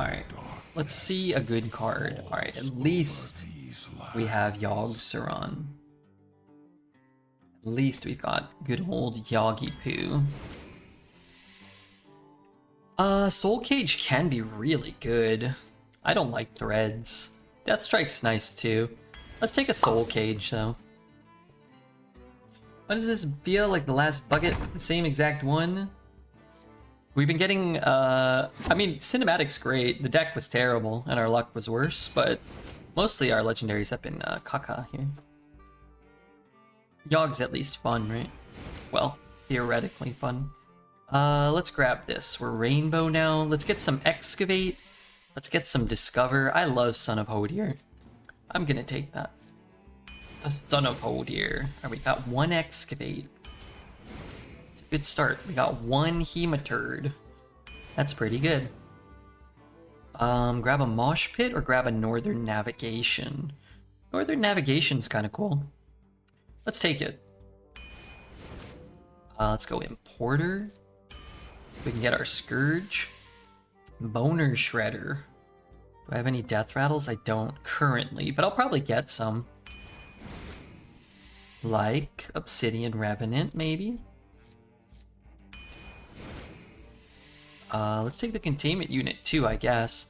Alright, let's see a good card. Alright, at least we have Yogg Saron. At least we've got good old Yoggy Poo. Soul Cage can be really good. I don't like threads. Death Strike's nice too. Let's take a Soul Cage though. What is this via like the last bucket? The same exact one? We've been getting, I mean, Cinematic's great. The deck was terrible and our luck was worse, but mostly our legendaries have been caca here. Yogg's at least fun, right? Well, theoretically fun. Let's grab this. We're rainbow now. Let's get some Excavate. Let's get some Discover. I love Son of Hodir. I'm gonna take that. The Son of Hodir. Alright, we got one Excavate. It's a good start. We got one Hematurd. That's pretty good. Grab a Mosh Pit or grab a Northern Navigation? Northern Navigation's kind of cool. Let's take it. Let's go Importer. We can get our Scourge. Boner Shredder. Do I have any Death Rattles? I don't currently, but I'll probably get some. Like Obsidian Revenant, maybe? Let's take the Containment Unit too, I guess.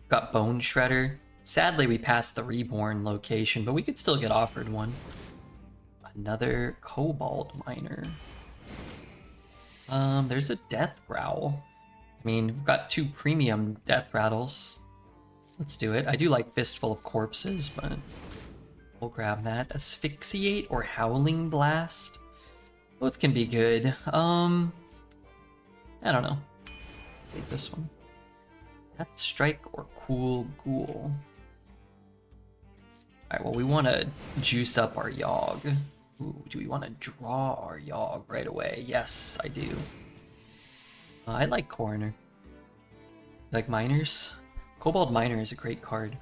Got Bone Shredder. Sadly, we passed the Reborn location, but we could still get offered one. Another Cobalt Miner. There's a Death Growl. I mean, we've got 2 premium Death Rattles. Let's do it. I do like Fistful of Corpses, but we'll grab that. Asphyxiate or Howling Blast. Both can be good. I don't know. Take this one. Death Strike or Cool Ghoul. Alright, well, we want to juice up our Yogg. Ooh, do we want to draw our Yogg right away? Yes, I do. I like Coroner. Like Miners? Cobalt Miner is a great card.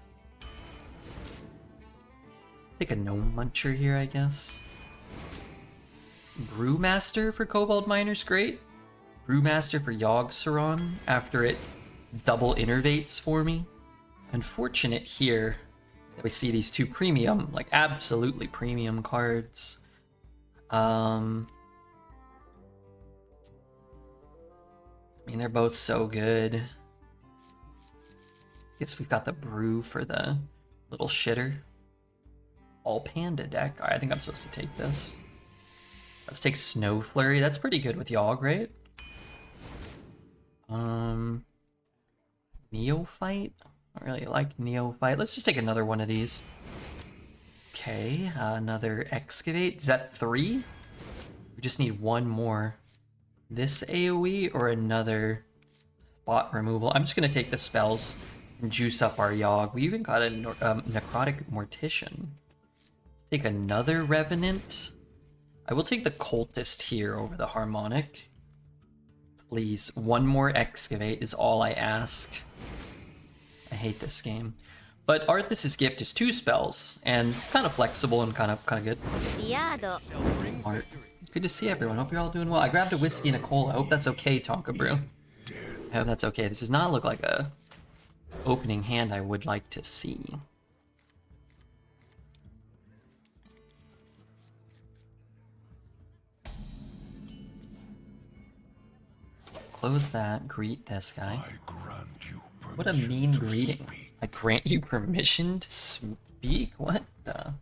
Take a Gnome Muncher here, I guess. Brewmaster for Cobalt Miner's great. Brewmaster for Yogg Saron after it double innervates for me. Unfortunate here that we see these 2 premium, like absolutely premium cards. I mean, they're both so good. Guess we've got the Brew for the little shitter. All Panda deck. Alright, I think I'm supposed to take this. Let's take Snow Flurry. That's pretty good with Yogg, right? Neophyte? I don't really like Neophyte. Let's just take another one of these. Okay, another Excavate. Is that 3? We just need one more. This AoE or another spot removal? I'm just going to take the spells and juice up our Yogg. We even got a Necrotic Mortician. Let's take another Revenant. I will take the Cultist here over the Harmonic. Please, one more Excavate is all I ask. I hate this game. But Arthas' Gift is 2 spells, and kind of flexible and kind of good. Art. Good to see everyone. Hope you're all doing well. I grabbed a whiskey and a cola. I hope that's okay, Tonka Brew. I hope that's okay. This does not look like a opening hand I would like to see. Close that. Greet this guy. What a mean greeting. I grant you permission to speak? What the?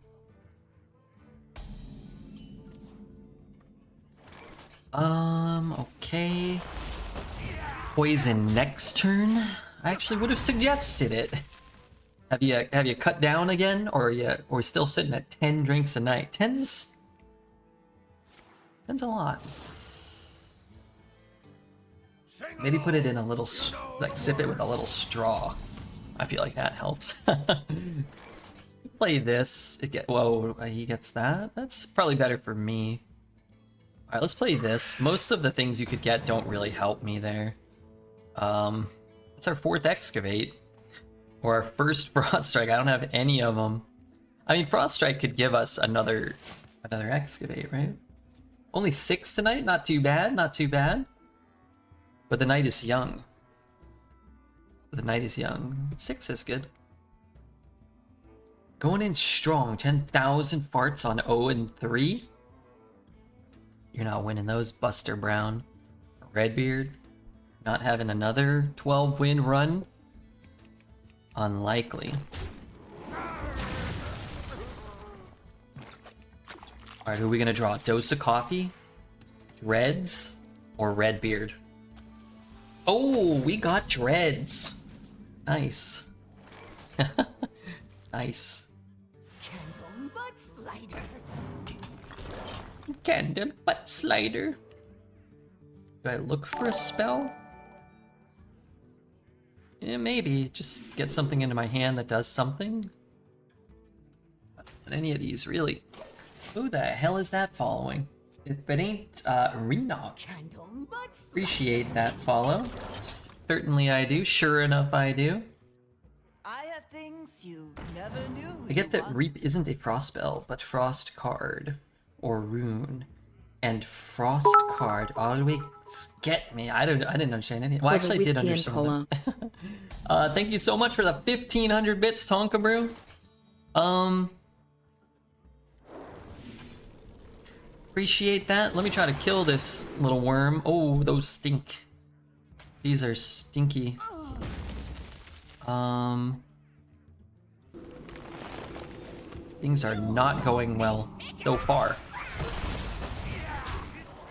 Okay. Poison next turn? I actually would have suggested it. Have you cut down again? Or are you still sitting at 10 drinks a night? 10's a lot. Maybe put it in a little, like sip it with a little straw. I feel like that helps. Play this. Whoa, he gets that? That's probably better for me. Alright, let's play this. Most of the things you could get don't really help me there. It's our 4th Excavate. Or our first Frost Strike. I don't have any of them. I mean, Frost Strike could give us another Excavate, right? Only 6 tonight? Not too bad, not too bad. But the night is young. the night is young. 6 is good. Going in strong. 10,000 farts on 0 and 3. You're not winning those, Buster Brown. Redbeard. Not having another 12-win run. Unlikely. Alright, who are we gonna draw? Dose of Coffee? Dreads? Or Redbeard? Oh, we got Dreads. Nice. Nice. Candle butt slider. Candle butt slider. Do I look for a spell? Yeah, maybe. Just get something into my hand that does something. But any of these, really. Who the hell is that following? If it ain't Renok. Appreciate that follow. Certainly I do. Sure enough I do. I have things you never knew. I get that Reap isn't a frost spell, but frost card or rune. And frost card always get me. I didn't understand anything. Well, actually I did understand that. Thank you so much for the 1500 bits, Tonka Brew. Appreciate that. Let me try to kill this little worm. Oh, those stink. These are stinky. Things are not going well so far.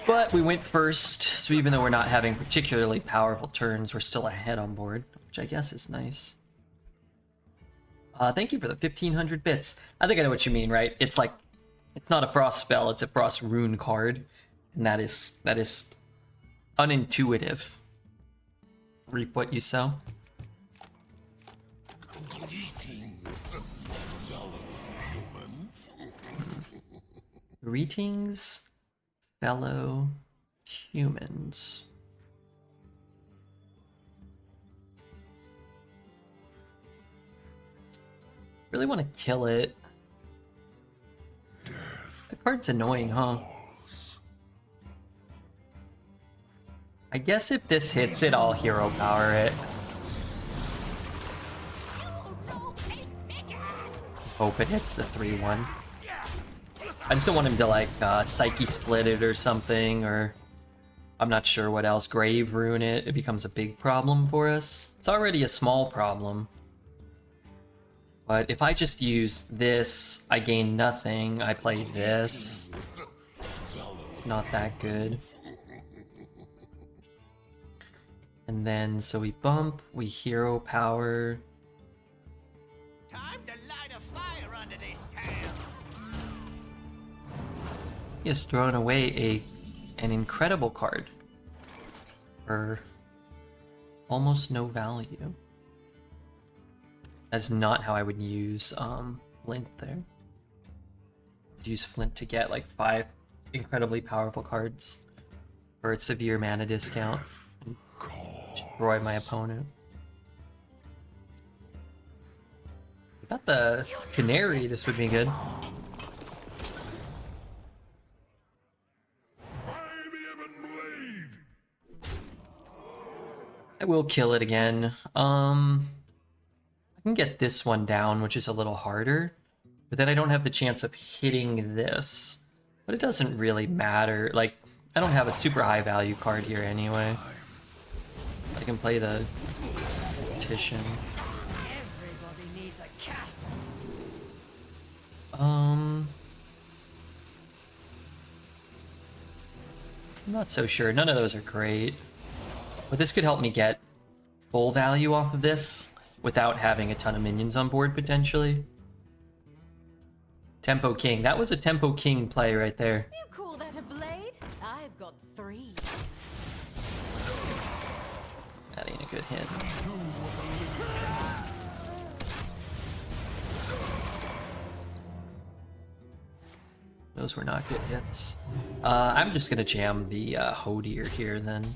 But we went first, so even though we're not having particularly powerful turns, we're still ahead on board, which I guess is nice. Thank you for the 1500 bits. I think I know what you mean, right? It's like, it's not a frost spell, it's a frost rune card. And that is unintuitive. Reap what you sow. Greetings, fellow humans. Really want to kill it. The card's annoying, huh? I guess if this hits it, I'll hero power it. Hope it hits the 3-1. I just don't want him to like Psyche split it or something, or I'm not sure what else. Grave ruin it. It becomes a big problem for us. It's already a small problem. But if I just use this, I gain nothing. I play this. It's not that good. And then, so we bump, we hero power. Time to light a fire under this town. He has thrown away an incredible card for almost no value. That's not how I would use Flint there. I'd use Flint to get like 5 incredibly powerful cards for its severe mana discount. And destroy my opponent. We got the Canary, this would be good. I will kill it again. I can get this one down, which is a little harder, but then I don't have the chance of hitting this. But it doesn't really matter. Like, I don't have a super high value card here anyway. I can play the Petition. Everybody needs a castle. I'm not so sure. None of those are great. But this could help me get full value off of this without having a ton of minions on board, potentially. Tempo King. That was a Tempo King play right there. You call that a blade? I've got 3. That ain't a good hit. Those were not good hits. I'm just gonna jam the Hodier here then.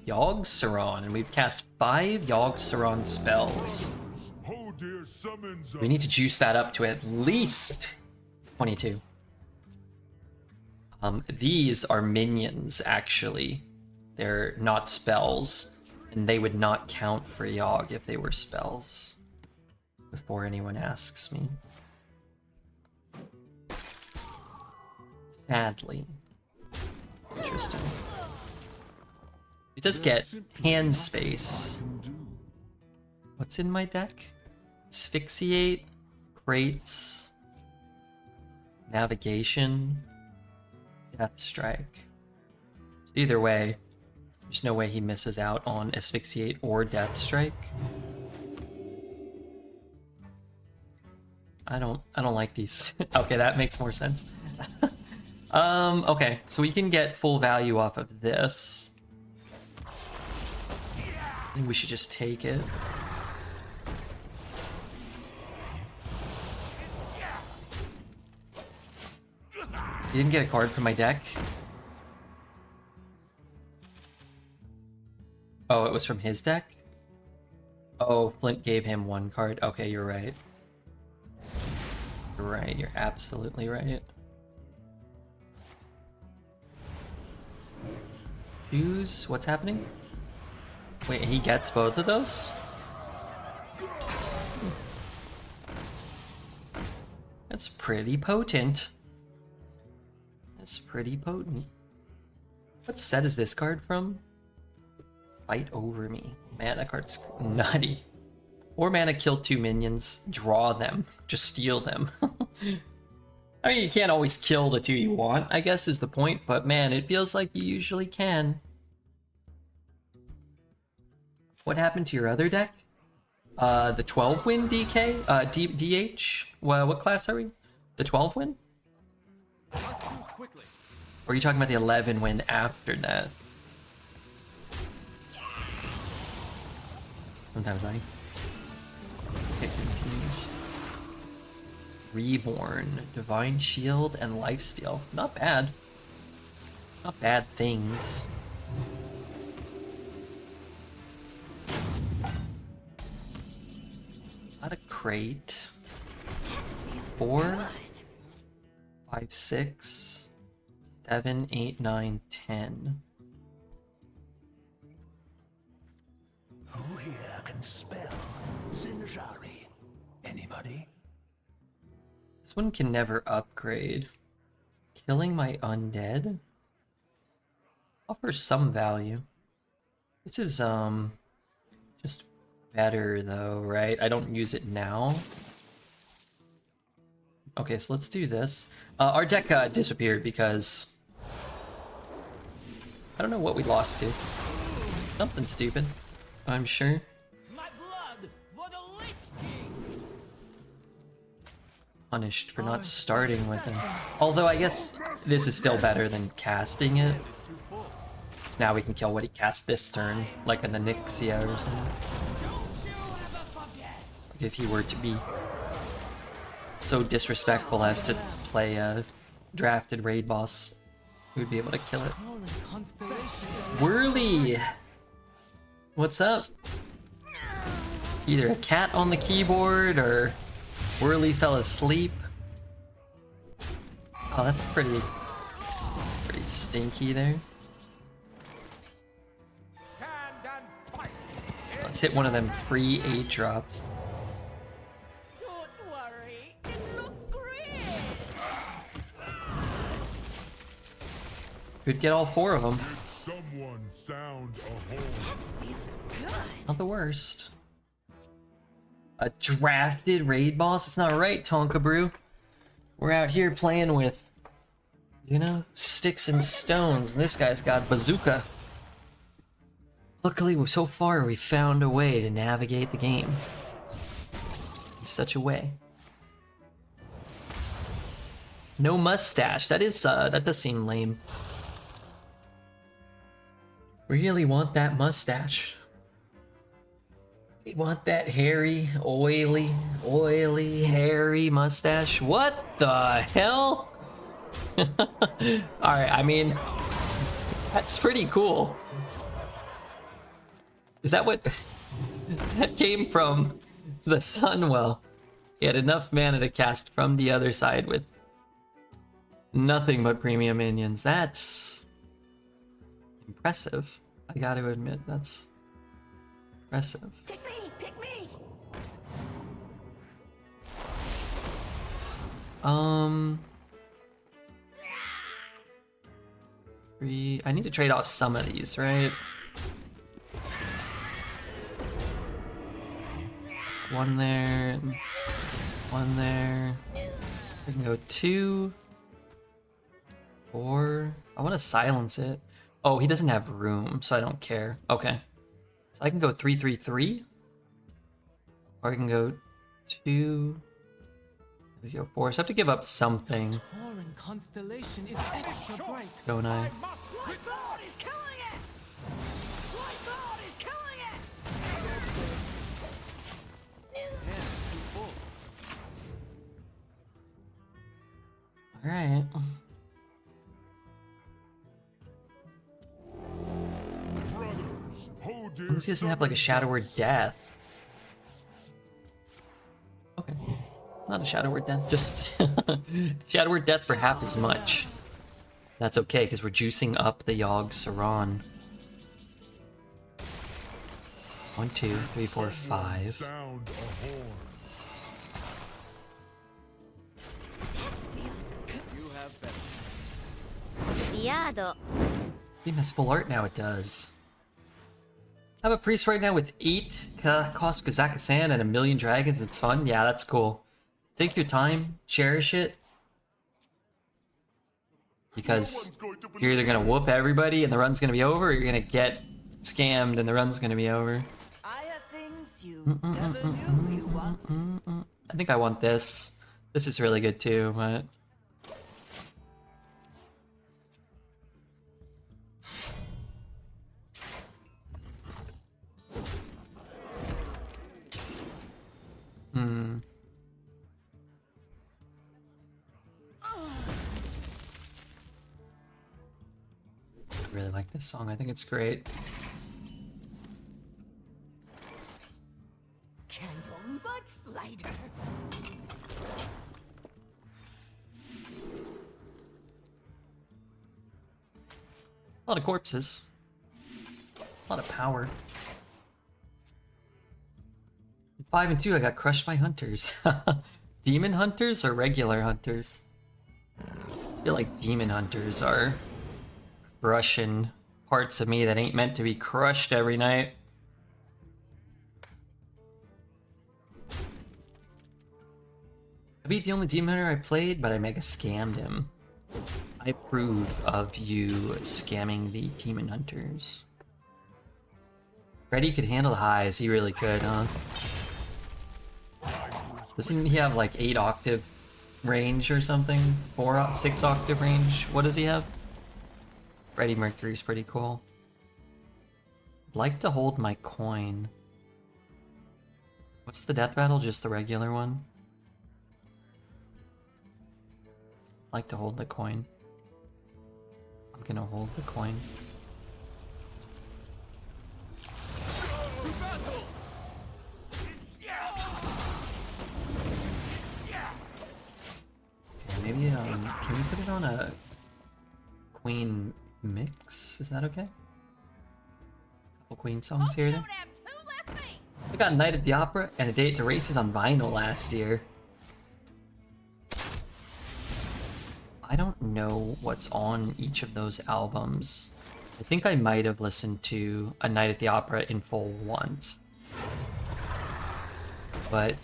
Yogg Saron, and we've cast 5 Yogg Saron spells. We need to juice that up to at least 22. These are minions, actually. They're not spells. And they would not count for Yogg if they were spells. Before anyone asks me. Sadly. Interesting. It does get hand space. What's in my deck? Asphyxiate, crates, navigation, death strike. So either way, there's no way he misses out on asphyxiate or death strike. I don't like these. Okay, that makes more sense. Okay, so we can get full value off of this. I think we should just take it. You didn't get a card from my deck? Oh, it was from his deck? Oh, Flint gave him one card. Okay, you're right. You're right, you're absolutely right. Choose, what's happening? Wait, he gets both of those? That's pretty potent. That's pretty potent. What set is this card from? Fight over me. Man, that card's nutty. 4 mana, kill 2 minions, draw them, just steal them. I mean, you can't always kill the 2 you want, I guess is the point, but man, it feels like you usually can. What happened to your other deck? The 12 win DK? DH? Well, what class are we? The 12 win? Or are you talking about the 11 win after that? Sometimes I get confused. Reborn, Divine Shield, and Lifesteal. Not bad. Not bad things. Got a crate. 4, 5, 6, 7, 8, 9, 10. Who here can spell Zinjari? Anybody? This one can never upgrade. Killing my undead offers some value. This is just better though, right? I don't use it now. Okay, so let's do this. Our deck disappeared because I don't know what we lost to. Something stupid, I'm sure. My blood for the Lich King. Punished for not starting with him. Although I guess this is still better than casting it. So now we can kill what he cast this turn, like an Onyxia or something. Don't you ever forget. If he were to be so disrespectful as to play a drafted raid boss, we would be able to kill it. Whirly! What's up? Either a cat on the keyboard or Whirly fell asleep. Oh, that's pretty stinky there. Let's hit one of them free 8 drops. Don't worry, it looks great. Could get all 4 of them. Did someone sound a horn? Not the worst. A drafted raid boss? It's not right, Tonka Brew. We're out here playing with, you know, sticks and stones, and this guy's got bazooka. Luckily, so far, we found a way to navigate the game. In such a way. No mustache. That does seem lame. Really want that mustache. We want that hairy, oily, hairy mustache. What the hell? Alright, I mean, that's pretty cool. Is that what... that came from the Sunwell. He had enough mana to cast from the other side with nothing but premium minions. That's impressive. I gotta admit, that's Impressive. Pick me! Pick me! I need to trade off some of these, right? One there, and one there. I can go 2, 4. I want to silence it. Oh, he doesn't have room, so I don't care. Okay. So I can go 3, 3, 3. Or I can go 2, 3, 4. So I have to give up something. Foreign constellation is extra bright. Don't I? Whiteboard is killing it! Whiteboard is killing it! Alright. Brothers, hold At your least he doesn't have like a Shadow Word Death. Okay. Not a Shadow Word Death, just Shadow Word Death for half as much. That's okay, because we're juicing up the Yogg Saron. 1, 2, 3, 4, 5. sound a horn. Yard. Team has full art now, it does. I have a priest right now with 8 cost Kazakhstan and 1,000,000 dragons. It's fun. Yeah, that's cool. Take your time, cherish it. Because you're either gonna whoop everybody and the run's gonna be over, or you're gonna get scammed and the run's gonna be over. I have things you never knew you want. I think I want this. This is really good too, but... I really like this song. I think it's great. Candle butts lighter. A lot of corpses. A lot of power. 5 and 2, I got crushed by hunters. Demon hunters or regular hunters? I feel like demon hunters are crushing parts of me that ain't meant to be crushed every night. I beat the only demon hunter I played, but I mega scammed him. I approve of you scamming the demon hunters. Freddy could handle highs, he really could, huh? Doesn't he have like 8 octave range or something? 6 octave range? What does he have? Freddie Mercury's pretty cool. I'd like to hold my coin. What's the death rattle? Just the regular one? I'd like to hold the coin. I'm gonna hold the coin. Okay, maybe can we put it on a queen mix? Is that okay? A couple queen songs here. Then. I got Night at the Opera and A Day at the Races on vinyl last year. I don't know what's on each of those albums. I think I might have listened to A Night at the Opera in full once. But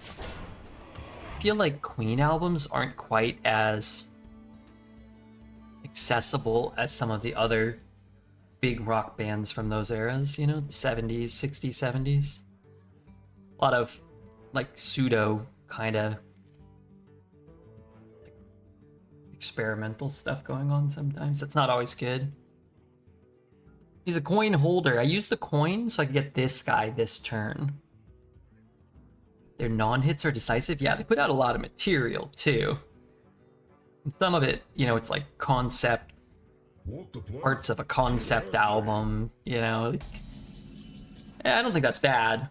I feel like Queen albums aren't quite as accessible as some of the other big rock bands from those eras, you know, the 70s, 60s, 70s. A lot of like pseudo kind of experimental stuff going on sometimes. That's not always good. He's a coin holder. I used the coin so I could get this guy this turn. Their non-hits are decisive. Yeah, they put out a lot of material too. And some of it, you know, it's like concept parts of a concept album, you know. Yeah, I don't think that's bad.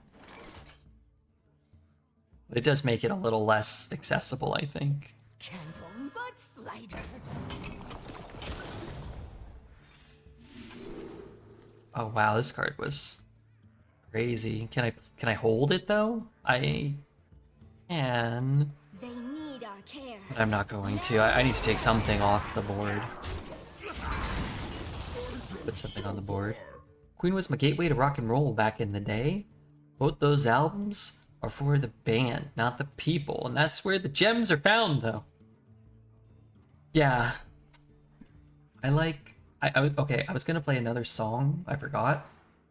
But it does make it a little less accessible, I think. Candle butts lighter. Oh wow, this card was Crazy. Can I hold it though? I can. They need our care. But I'm not going to. I need to take something off the board. Put something on the board. Queen was my gateway to rock and roll back in the day. Both those albums are for the band, not the people. And that's where the gems are found, though. Yeah. Okay, I was gonna play another song. I forgot.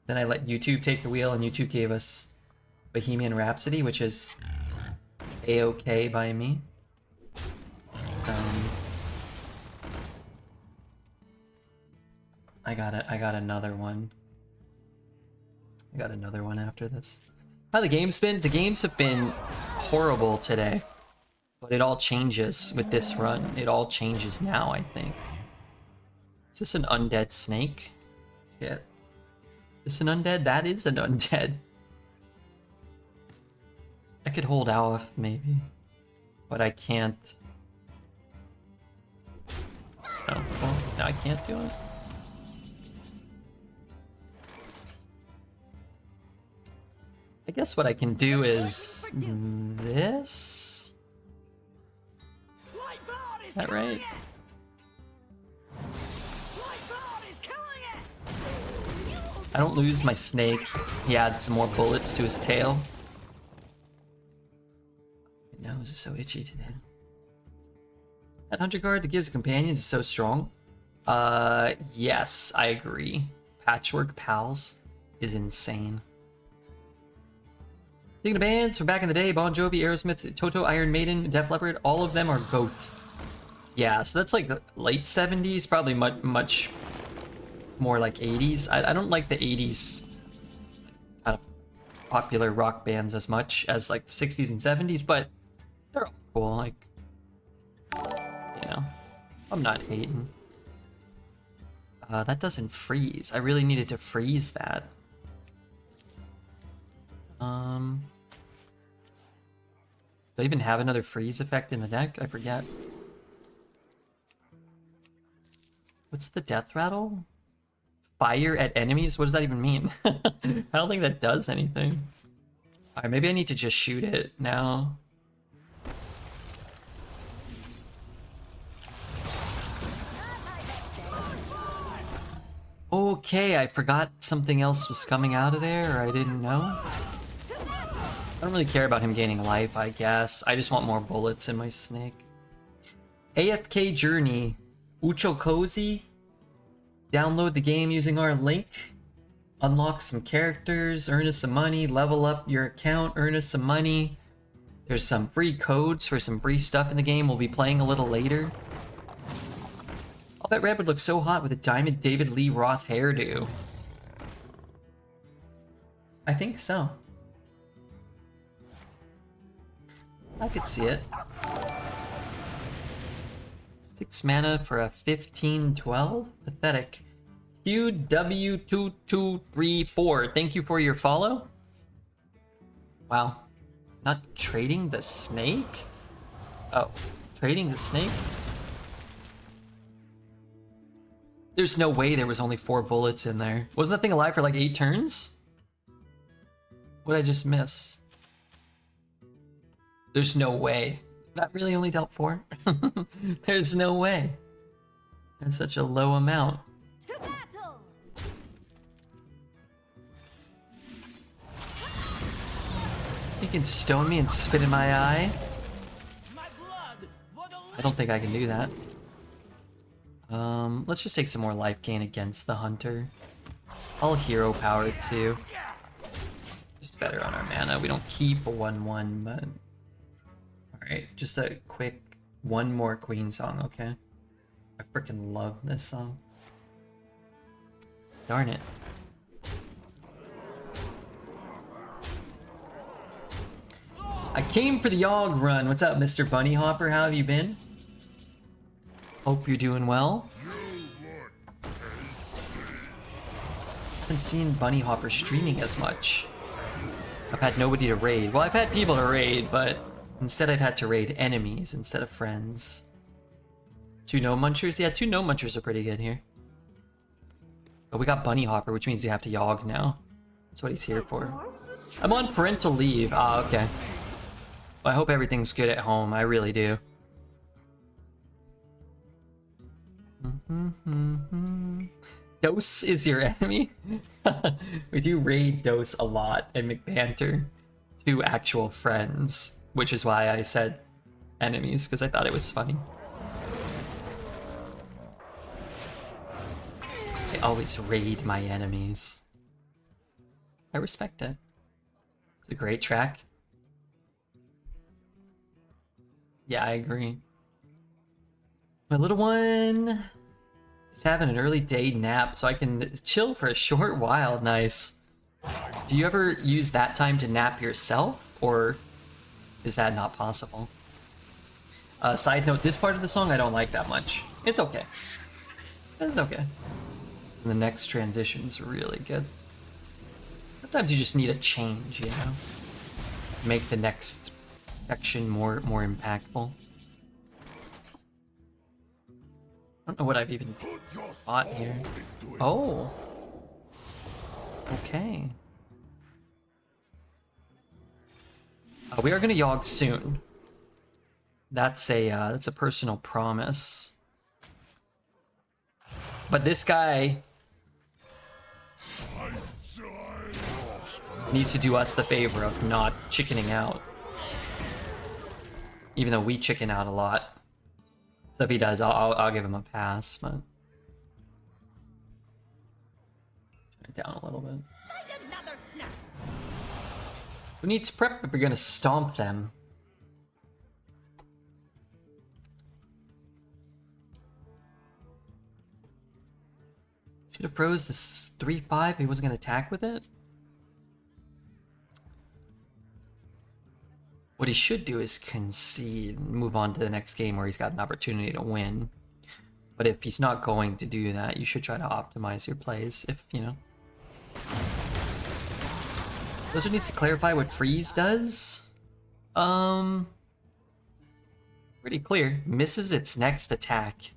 Then I let YouTube take the wheel, and YouTube gave us Bohemian Rhapsody, which is A-okay by me. I got another one. I got another one after this. How the game's been? The games have been horrible today. But it all changes with this run. It all changes now, I think. Is this an undead snake? Yeah. Is this an undead? That is an undead. I could hold Aleph, maybe. But I can't. Oh, well, no, I can't do it. I guess what I can do is this. Is that right? I don't lose my snake. He adds some more bullets to his tail. My nose is so itchy today. That hunter guard that gives companions is so strong. Yes, I agree. Patchwork Pals is insane. Thinking of bands from back in the day, Bon Jovi, Aerosmith, Toto, Iron Maiden, Def Leppard, all of them are goats. Yeah, so that's like the late 70s, probably much more like 80s. I don't like the 80s kind of popular rock bands as much as like the 60s and 70s, but they're all cool. Like, you know, I'm not hating. That doesn't freeze. I really needed to freeze that. Do I even have another freeze effect in the deck? I forget. What's the death rattle? Fire at enemies? What does that even mean? I don't think that does anything. Alright, maybe I need to just shoot it now. Okay, I forgot something else was coming out of there, or I didn't know. I don't really care about him gaining life, I guess. I just want more bullets in my snake. AFK Journey. Ucho Cozy. Download the game using our link. Unlock some characters. Earn us some money. Level up your account. Earn us some money. There's some free codes for some free stuff in the game we'll be playing a little later. I'll bet Redbeard looks so hot with a diamond David Lee Roth hairdo. I think so. I could see it. 6 mana for a 15/12? Pathetic. QW2234, thank you for your follow. Wow. Not trading the snake? Oh, trading the snake? There's no way there was only 4 bullets in there. Wasn't that thing alive for like 8 turns? What did I just miss? There's no way. That really only dealt 4? There's no way. That's such a low amount. To battle! You can stone me and spit in my eye? I don't think I can do that. Let's just take some more life gain against the hunter. I'll hero power it too. Just better on our mana. We don't keep a 1/1, but... Alright, just a quick one more Queen song, okay? I freaking love this song. Darn it. I came for the Yogg run. What's up, Mr. Bunny Hopper? How have you been? Hope you're doing well. Haven't seen Bunny Hopper streaming as much. I've had nobody to raid. Well, I've had people to raid, but instead I've had to raid enemies instead of friends. 2 no munchers? Yeah, 2 no munchers are pretty good here. But we got Bunny Hopper, which means we have to Yogg now. That's what he's here for. I'm on parental leave. Ah, okay. Well, I hope everything's good at home. I really do. Dose is your enemy? We do raid Dose a lot and McBanter. Two actual friends, which is why I said enemies, because I thought it was funny. I always raid my enemies. I respect it. It's a great track. Yeah, I agree. My little one is having an early day nap, so I can chill for a short while. Nice. Do you ever use that time to nap yourself, or is that not possible? Side note, this part of the song I don't like that much. It's okay. It's okay. And the next transition's really good. Sometimes you just need a change, you know? Make the next section more impactful. I don't know what I've even bought here. Oh. Okay. We are gonna Yogg soon. That's a personal promise. But this guy needs to do us the favor of not chickening out. Even though we chicken out a lot. So if he does, I'll give him a pass, but... Turn it down a little bit. Another snap. Who needs prep if we're gonna stomp them? Should have froze this 3-5. He wasn't gonna attack with it. What he should do is concede and move on to the next game where he's got an opportunity to win. But if he's not going to do that, you should try to optimize your plays if, you know. Those who needs to clarify what freeze does. Pretty clear. Misses its next attack.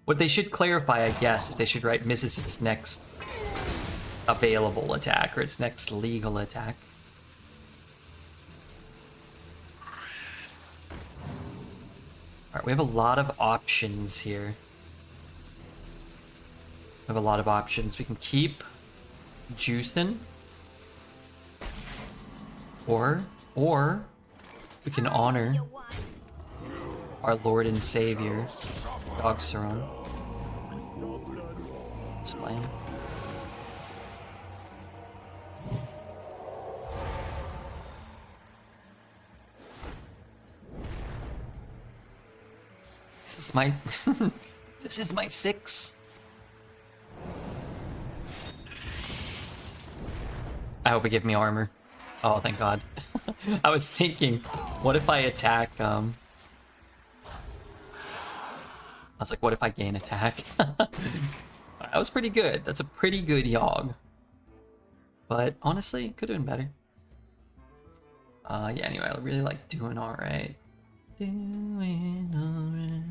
What they should clarify, I guess, is they should write misses its next available attack or its next legal attack. Alright, we have a lot of options here. We have a lot of options. We can keep juicing. Or we can honor our Lord and Savior, Yogg. Just play him. This is my this is my 6. I hope it give me armor. Oh, thank God. I was thinking, what if I attack, I was like, what if I gain attack? That was pretty good. That's a pretty good Yogg. But honestly, could have been better. Yeah, anyway, I really like doing alright. Doing alright.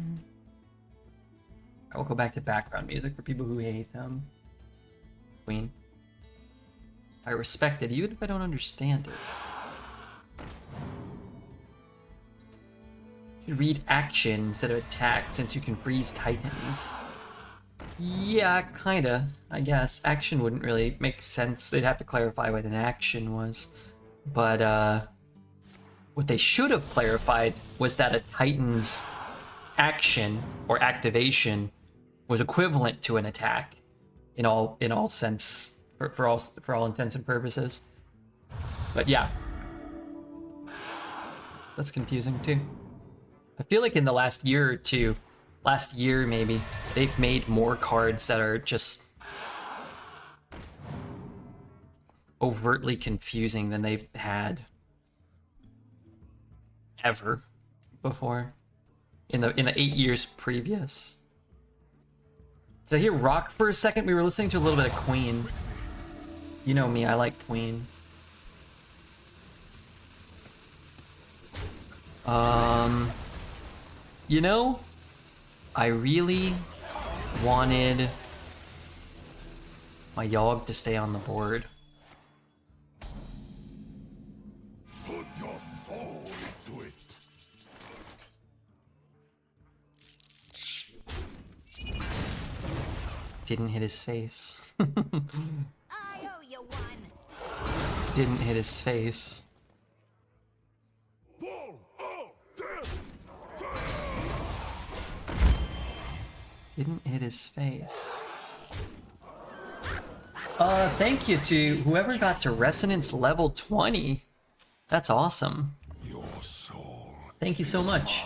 I will go back to background music for people who hate Queen. I respect it, even if I don't understand it. You should read action instead of attack, since you can freeze titans. Yeah, kinda, I guess. Action wouldn't really make sense. They'd have to clarify what an action was. But, what they should have clarified was that a titan's action or activation was equivalent to an attack in all sense. For all intents and purposes. But yeah. That's confusing too. I feel like in the last year or two, last year maybe, they've made more cards that are just overtly confusing than they've had ever before. In the 8 years previous. Did I hear rock for a second? We were listening to a little bit of Queen. You know me, I like Queen. You know, I really wanted my Yogg to stay on the board. your soul into it. Didn't hit his face. I owe you one. Didn't hit his face. Wall of death. Didn't hit his face. Thank you to whoever got to Resonance level 20. That's awesome. Your soul. Thank you so much.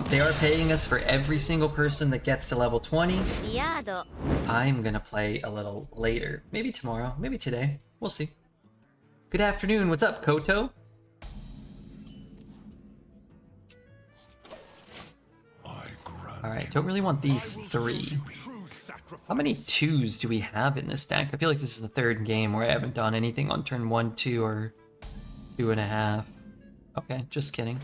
They are paying us for every single person that gets to level 20. ヤード I'm gonna play a little later. Maybe tomorrow, maybe today. We'll see. Good afternoon, what's up, Koto? Alright, don't really want these 3. How many 2s do we have in this deck? I feel like this is the 3rd game where I haven't done anything on turn 1, 2, or 2.5. Okay, just kidding.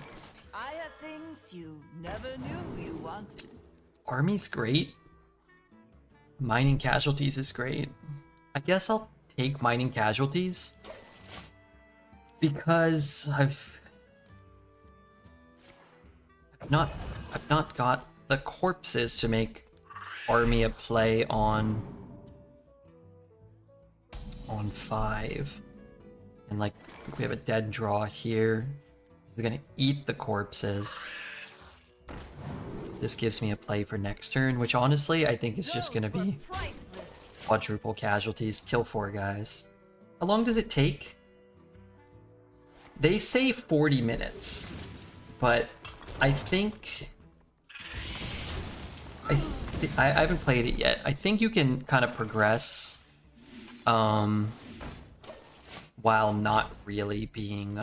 I have things you never knew you wanted. Army's great. Mining Casualties is great. I guess I'll take Mining Casualties. Because I've not got the corpses to make Army a play on 5. And like we have a dead draw here. We're gonna eat the corpses. This gives me a play for next turn, which honestly I think is just gonna be quadruple casualties, kill 4 guys. How long does it take? They say 40 minutes, but I think I haven't played it yet. I think you can kind of progress while not really being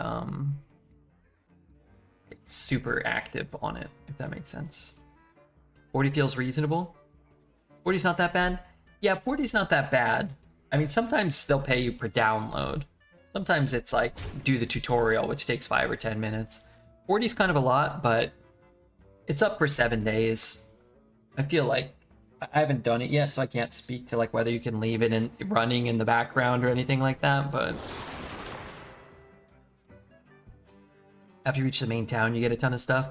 super active on it, if that makes sense. 40 feels reasonable. 40's not that bad. Yeah, 40's not that bad. I mean, sometimes they'll pay you per download. Sometimes it's like do the tutorial, which takes 5 or 10 minutes. 40's kind of a lot, but it's up for 7 days. I feel like I haven't done it yet, so I can't speak to like whether you can leave it in running in the background or anything like that, but after you reach the main town, you get a ton of stuff.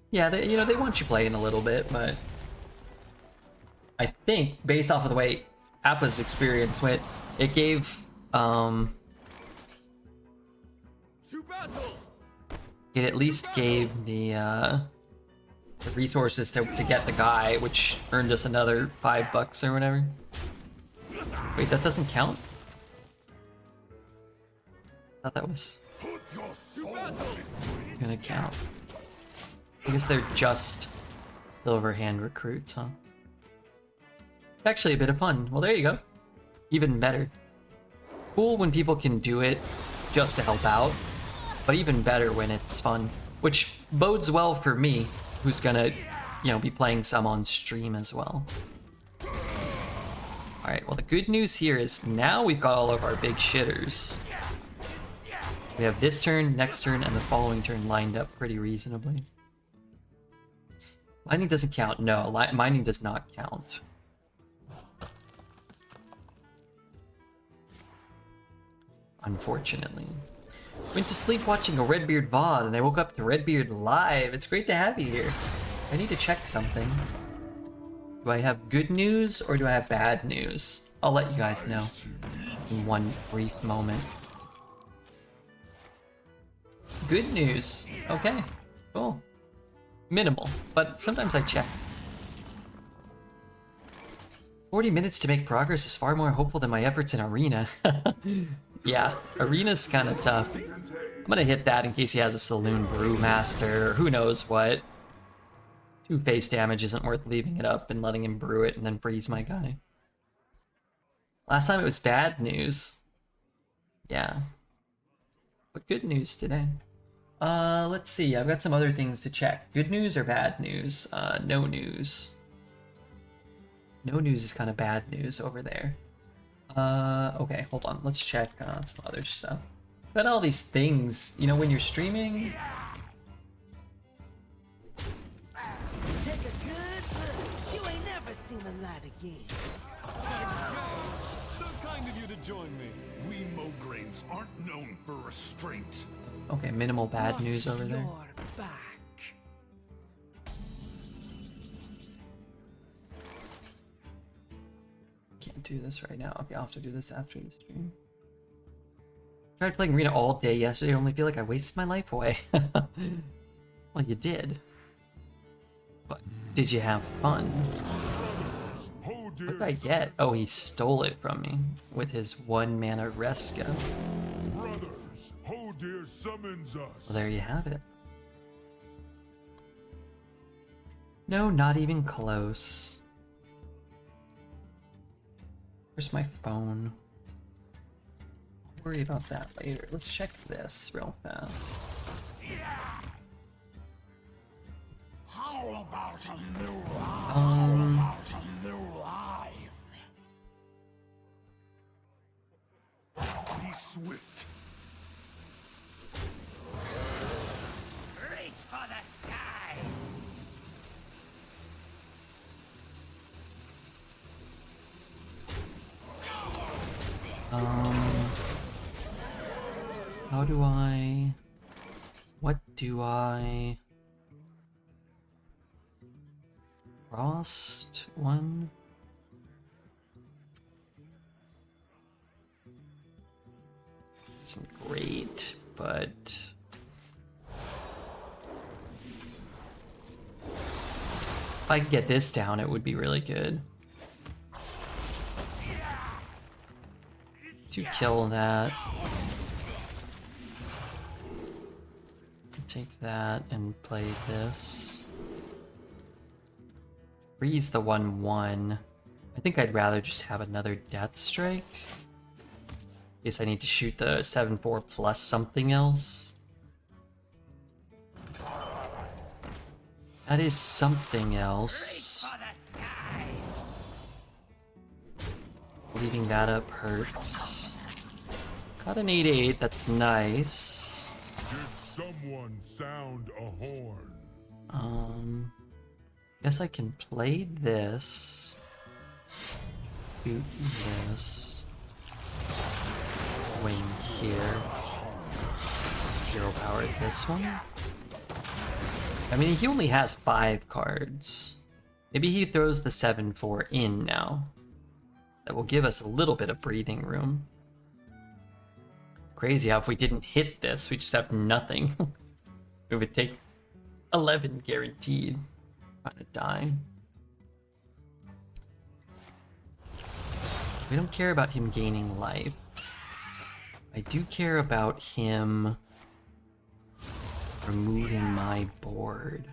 Yeah, they want you playing a little bit, but I think based off of the way Appa's experience went, it gave it at least gave the resources to get the guy, which earned us another $5 or whatever. Wait, that doesn't count? I thought that was gonna count. I guess they're just Silverhand recruits, huh? It's actually a bit of fun. Well, there you go. Even better. Cool when people can do it just to help out, but even better when it's fun, which bodes well for me, who's gonna, be playing some on stream as well. Alright, well the good news here is now we've got all of our big shitters. We have this turn, next turn, and the following turn lined up pretty reasonably. Mining doesn't count. No, mining does not count. Unfortunately. Went to sleep watching a Redbeard VOD, and I woke up to Redbeard live. It's great to have you here. I need to check something. Do I have good news, or do I have bad news? I'll let you guys know in one brief moment. Good news. Okay, cool. Minimal, but sometimes I check. 40 minutes to make progress is far more hopeful than my efforts in Arena. Yeah, Arena's kind of tough. I'm gonna hit that in case he has a Saloon Brewmaster, or who knows what. 2 face damage isn't worth leaving it up and letting him brew it and then freeze my guy. Last time it was bad news. Yeah. But good news today. Let's see, I've got some other things to check. Good news or bad news? No news. No news is kind of bad news over there. Okay, hold on. Let's check some other stuff. Got all these things, when you're streaming. Take a good look. You ain't never seen the light again. So kind of you to join me. We mow grain Dragons aren't known for restraint. Okay, minimal bad What's news over there. your back? Can't do this right now. Okay, I'll have to do this after the stream. Tried playing Arena all day yesterday. I only feel like I wasted my life away. Well, you did. But did you have fun? What did I get? Oh, he stole it from me with his 1 mana Reska. Brothers, Hodir summons us. Well, there you have it. No, not even close. Where's my phone? I'll worry about that later. Let's check this real fast. How about a new life? How about a new life? Be swift. Reach for the sky! How do I... What do I... Frost one? Isn't great, but... If I could get this down, it would be really good. To kill that. Take that and play this. Freeze the 1/1. I think I'd rather just have another Death Strike. In case I need to shoot the 7/4 plus something else. That is something else. For the sky! Leaving that up hurts. Got an 8/8, that's nice. Did someone sound a horn? Guess I can play this. Shoot this. Wing here. Hero power this one. I mean, he only has 5 cards. Maybe he throws the 7/4 in now. That will give us a little bit of breathing room. Crazy how if we didn't hit this, we just have nothing. We would take 11 guaranteed. Kind of die. We don't care about him gaining life. I do care about him removing my board.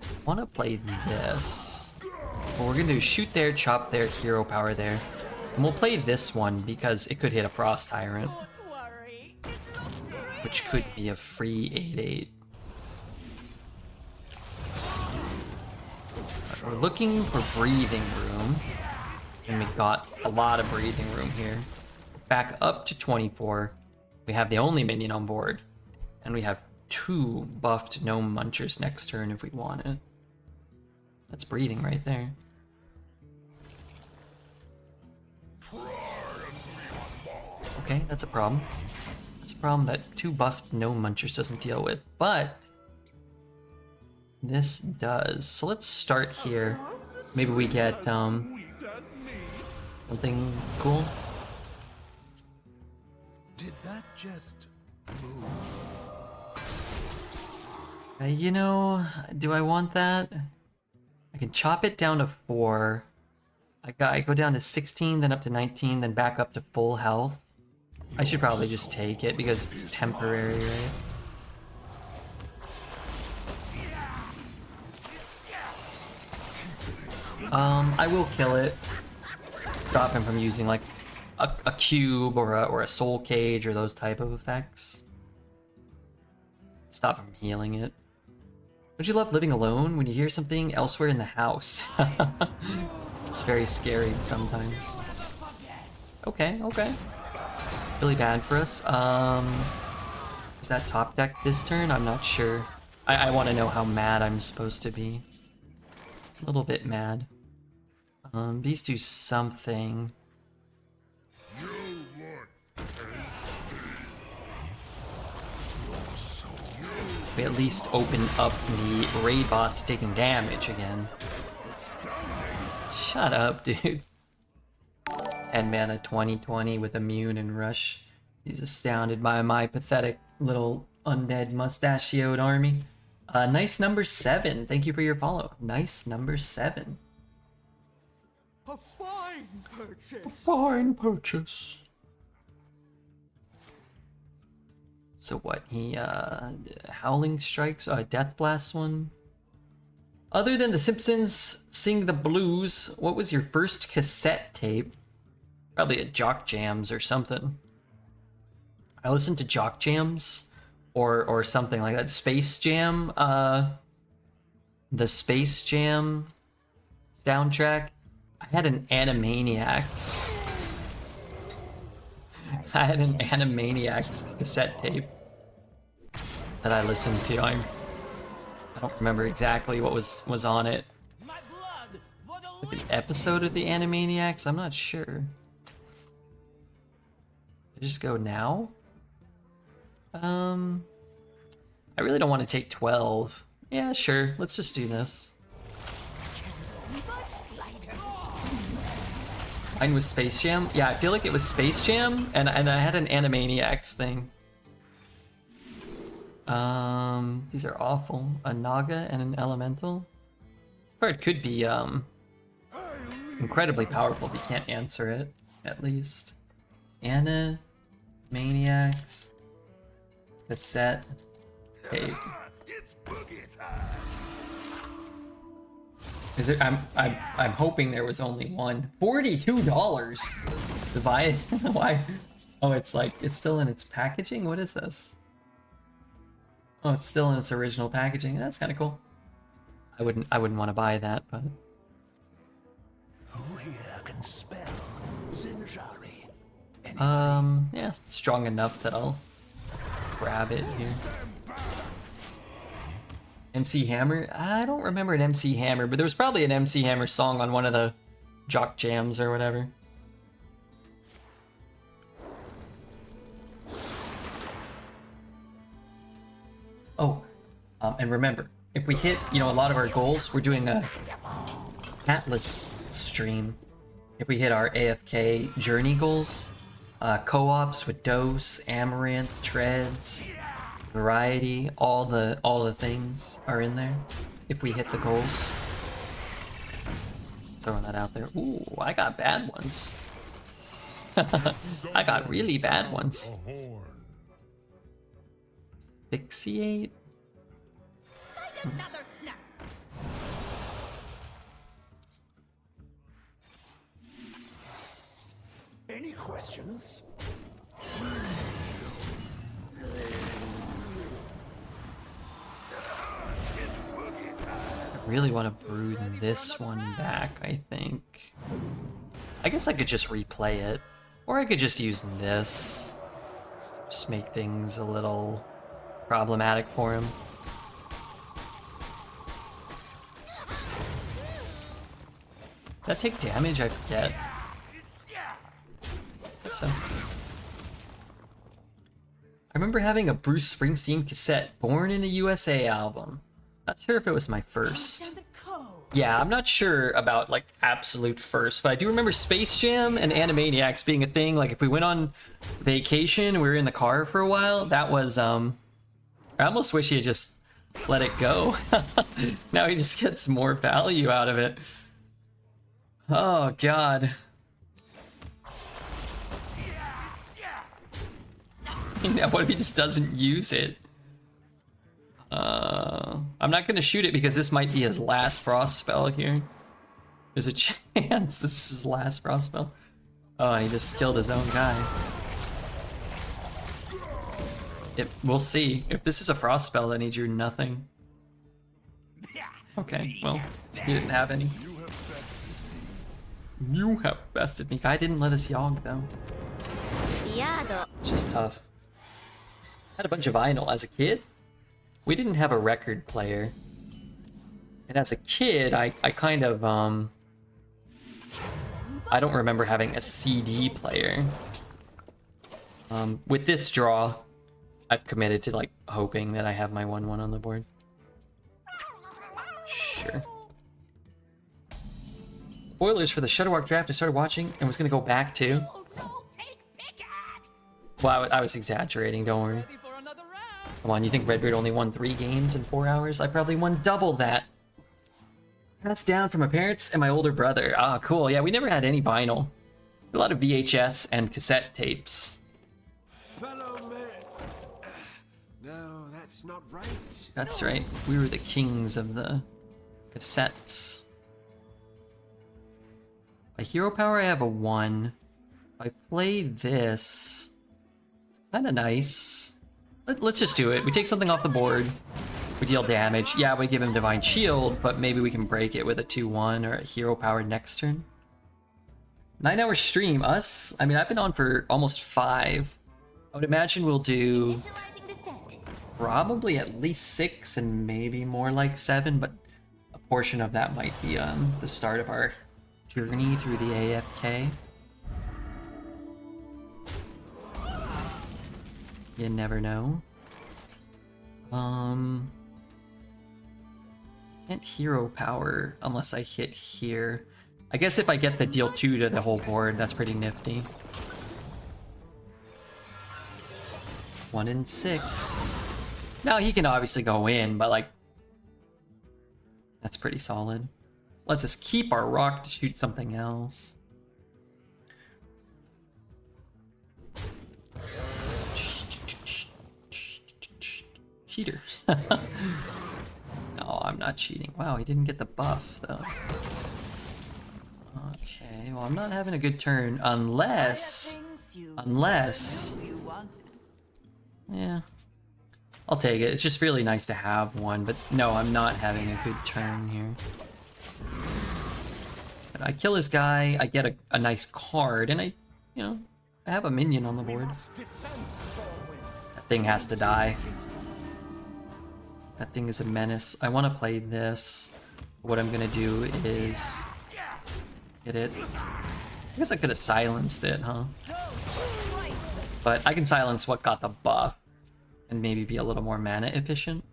I want to play this. What we're gonna do is shoot there, chop there, hero power there. And we'll play this one because it could hit a Frost Tyrant. Which could be a free 8/8. We're looking for breathing room. And we've got a lot of breathing room here. Back up to 24. We have the only minion on board. And we have 2 buffed gnome munchers next turn if we want it. That's breathing right there. Okay, that's a problem. That's a problem that 2 buffed gnome munchers doesn't deal with, but this does. So let's start here. Maybe we get something cool. Did that just move? You know, do I want that? I can chop it down to 4. I go down to 16, then up to 19, then back up to full health. I should probably just take it because it's temporary, right? I will kill it. Stop him from using like a cube or a soul cage or those type of effects. Stop him from healing it. Don't you love living alone when you hear something elsewhere in the house? It's very scary sometimes. Okay, okay. Really bad for us. Is that top deck this turn? I'm not sure. I want to know how mad I'm supposed to be. A little bit mad. These do something. You look tasty. We at least open up the raid boss to taking damage again. Shut up, dude. 10 mana 20/20 with immune and rush. He's astounded by my pathetic little undead mustachioed army. Nice number 7. Thank you for your follow. Nice number 7. A fine purchase. Fine purchase. So what? He Howling Strikes, Death Blast one. Other than The Simpsons Sing the Blues, what was your first cassette tape? Probably at Jock Jams or something. I listened to Jock Jams or something like that. Space Jam, the Space Jam soundtrack. I had an Animaniacs. I had an Animaniacs cassette tape that I listened to. I don't remember exactly what was on it. My blood for the Like an episode of the Animaniacs? I'm not sure. I just go now? I really don't want to take 12. Yeah, sure. Let's just do this. Mine was Space Jam. Yeah, I feel like it was Space Jam, and I had an Animaniacs thing. These are awful. A Naga and an Elemental. This card could be incredibly powerful if you can't answer it, at least. Animaniacs. Cassette. Tape. Is there, I'm hoping there was only one. $42 to buy it. Why? Oh, it's still in its packaging. What is this? Oh, it's still in its original packaging. That's kind of cool. I wouldn't want to buy that, but Who here can spell Zinjari? yeah, strong enough that I'll grab it here. MC Hammer? I don't remember an MC Hammer, but there was probably an MC Hammer song on one of the Jock Jams or whatever. Oh, and remember, if we hit, a lot of our goals, we're doing a Atlas stream. If we hit our AFK journey goals, co-ops with Dose, Amaranth, Treads, Variety, all the things are in there. If we hit the goals. Throwing that out there. Ooh, I got bad ones. I got really bad ones. Asphyxiate? Another snap. Any questions? I really want to brood this one back, I think. I guess I could just replay it. Or I could just use this. Just make things a little problematic for him. Did that take damage? I forget. So. I remember having a Bruce Springsteen cassette, Born in the USA album. Not sure if it was my first. Yeah, I'm not sure about like absolute first, but I do remember Space Jam and Animaniacs being a thing. Like if we went on vacation, we were in the car for a while. That was I almost wish he had just let it go. Now he just gets more value out of it. Oh god. What if he just doesn't use it? I'm not gonna shoot it because this might be his last frost spell here. There's a chance this is his last frost spell. Oh, and he just killed his own guy. We'll see. If this is a frost spell, then he drew nothing. Okay, well, he didn't have any. You have bested me. Guy didn't let us Yogg though. It's just tough. Had a bunch of vinyl as a kid. We didn't have a record player. And as a kid, I kind of, I don't remember having a CD player. With this draw, I've committed to like hoping that I have my 1/1 on the board. Sure. Spoilers for the Shudderwalk draft I started watching and was gonna go back to. Oh no, take pickaxe! Well, I was exaggerating, don't worry. Ready for another round? Come on, you think Redbeard only won 3 games in 4 hours? I probably won double that. Passed down from my parents and my older brother. Ah, cool. Yeah, we never had any vinyl. A lot of VHS and cassette tapes. Fellow man. No, that's not right. That's right. We were the kings of the cassettes. By hero power, I have a 1. If I play this, it's kind of nice. Let's just do it. We take something off the board. We deal damage. Yeah, we give him Divine Shield, but maybe we can break it with a 2/1 or a hero power next turn. 9-hour stream. Us? I mean, I've been on for almost 5. I would imagine we'll do Initializing descent. probably at least 6 and maybe more like 7, but a portion of that might be the start of our journey through the AFK. You never know. Can't hero power unless I hit here. I guess if I get the deal 2 to the whole board, that's pretty nifty. 1 in 6. Now he can obviously go in, but like, that's pretty solid. Let's just keep our rock to shoot something else. Cheater. No, I'm not cheating. Wow, he didn't get the buff though. Okay, well I'm not having a good turn unless, yeah, I'll take it. It's just really nice to have one, but no, I'm not having a good turn here. But I kill this guy, I get a nice card, and I have a minion on the board. That thing has to die. That thing is a menace. I want to play this. What I'm gonna do is hit it. I guess I could have silenced it, huh? But I can silence what got the buff and maybe be a little more mana efficient.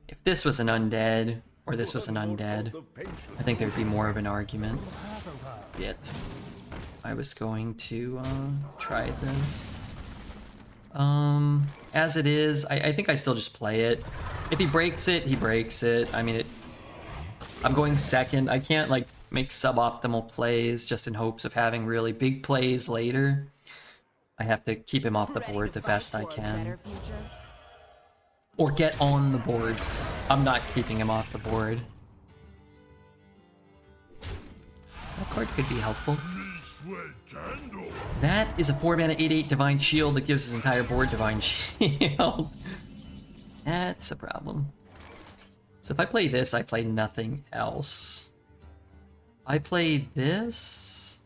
If this was an undead, or this was an undead, I think there'd be more of an argument. Yet, I was going to try this. As it is, I think I still just play it. If he breaks it, he breaks it. I mean, I'm going second. I can't like make suboptimal plays just in hopes of having really big plays later. I have to keep him off the board the best I can. Or get on the board. I'm not keeping him off the board. That card could be helpful. That is a 4-mana 8/8 Divine Shield that gives his entire board Divine Shield. That's a problem. So if I play this, I play nothing else. I play this.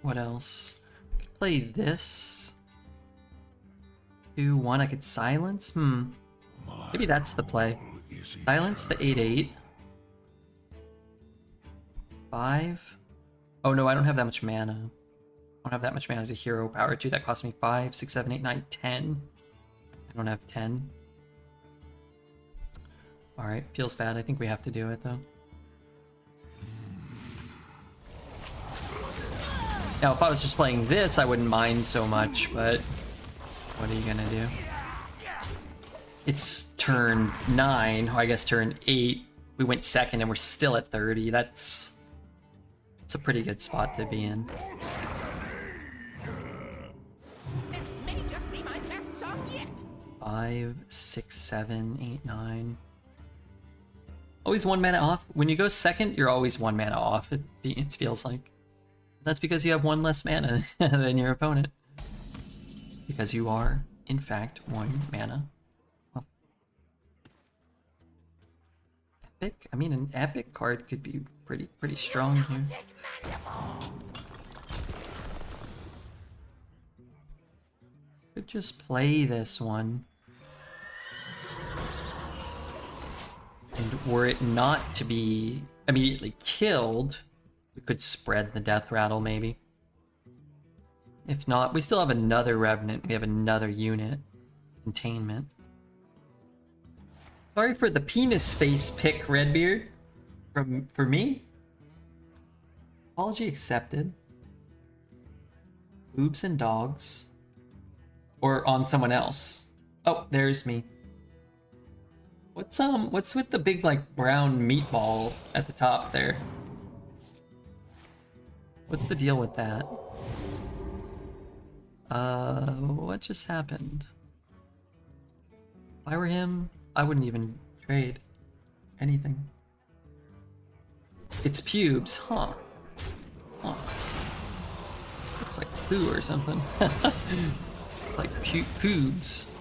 What else? I could play this. 2/1, I could silence? Maybe that's the play. Silence the 8/8. 5. Oh no, I don't have that much mana. I don't have that much mana to hero power too. That cost me 5, 6, 7, 8, 9, 10. I don't have 10. Alright, feels bad. I think we have to do it though. Now, if I was just playing this, I wouldn't mind so much, but what are you gonna do? It's turn 9, or I guess turn 8. We went second and we're still at 30. That's a pretty good spot to be in. This may just be my best song yet. 5, 6, 7, 8, 9. Always 1 mana off. When you go second, you're always 1 mana off, it feels like. That's because you have 1 less mana than your opponent. Because you are, in fact, 1 mana off. Epic? I mean, an epic card could be pretty strong here. Could just play this one. And were it not to be immediately killed, we could spread the death rattle maybe. If not, we still have another Revenant. We have another unit. Containment. Sorry for the penis face pick, Redbeard. For me? Apology accepted. Boobs and dogs. Or on someone else. Oh, there's me. What's with the big, like, brown meatball at the top there? What's the deal with that? What just happened? If I were him, I wouldn't even trade anything. It's pubes, huh? Huh. Looks like poo or something. It's like pubes.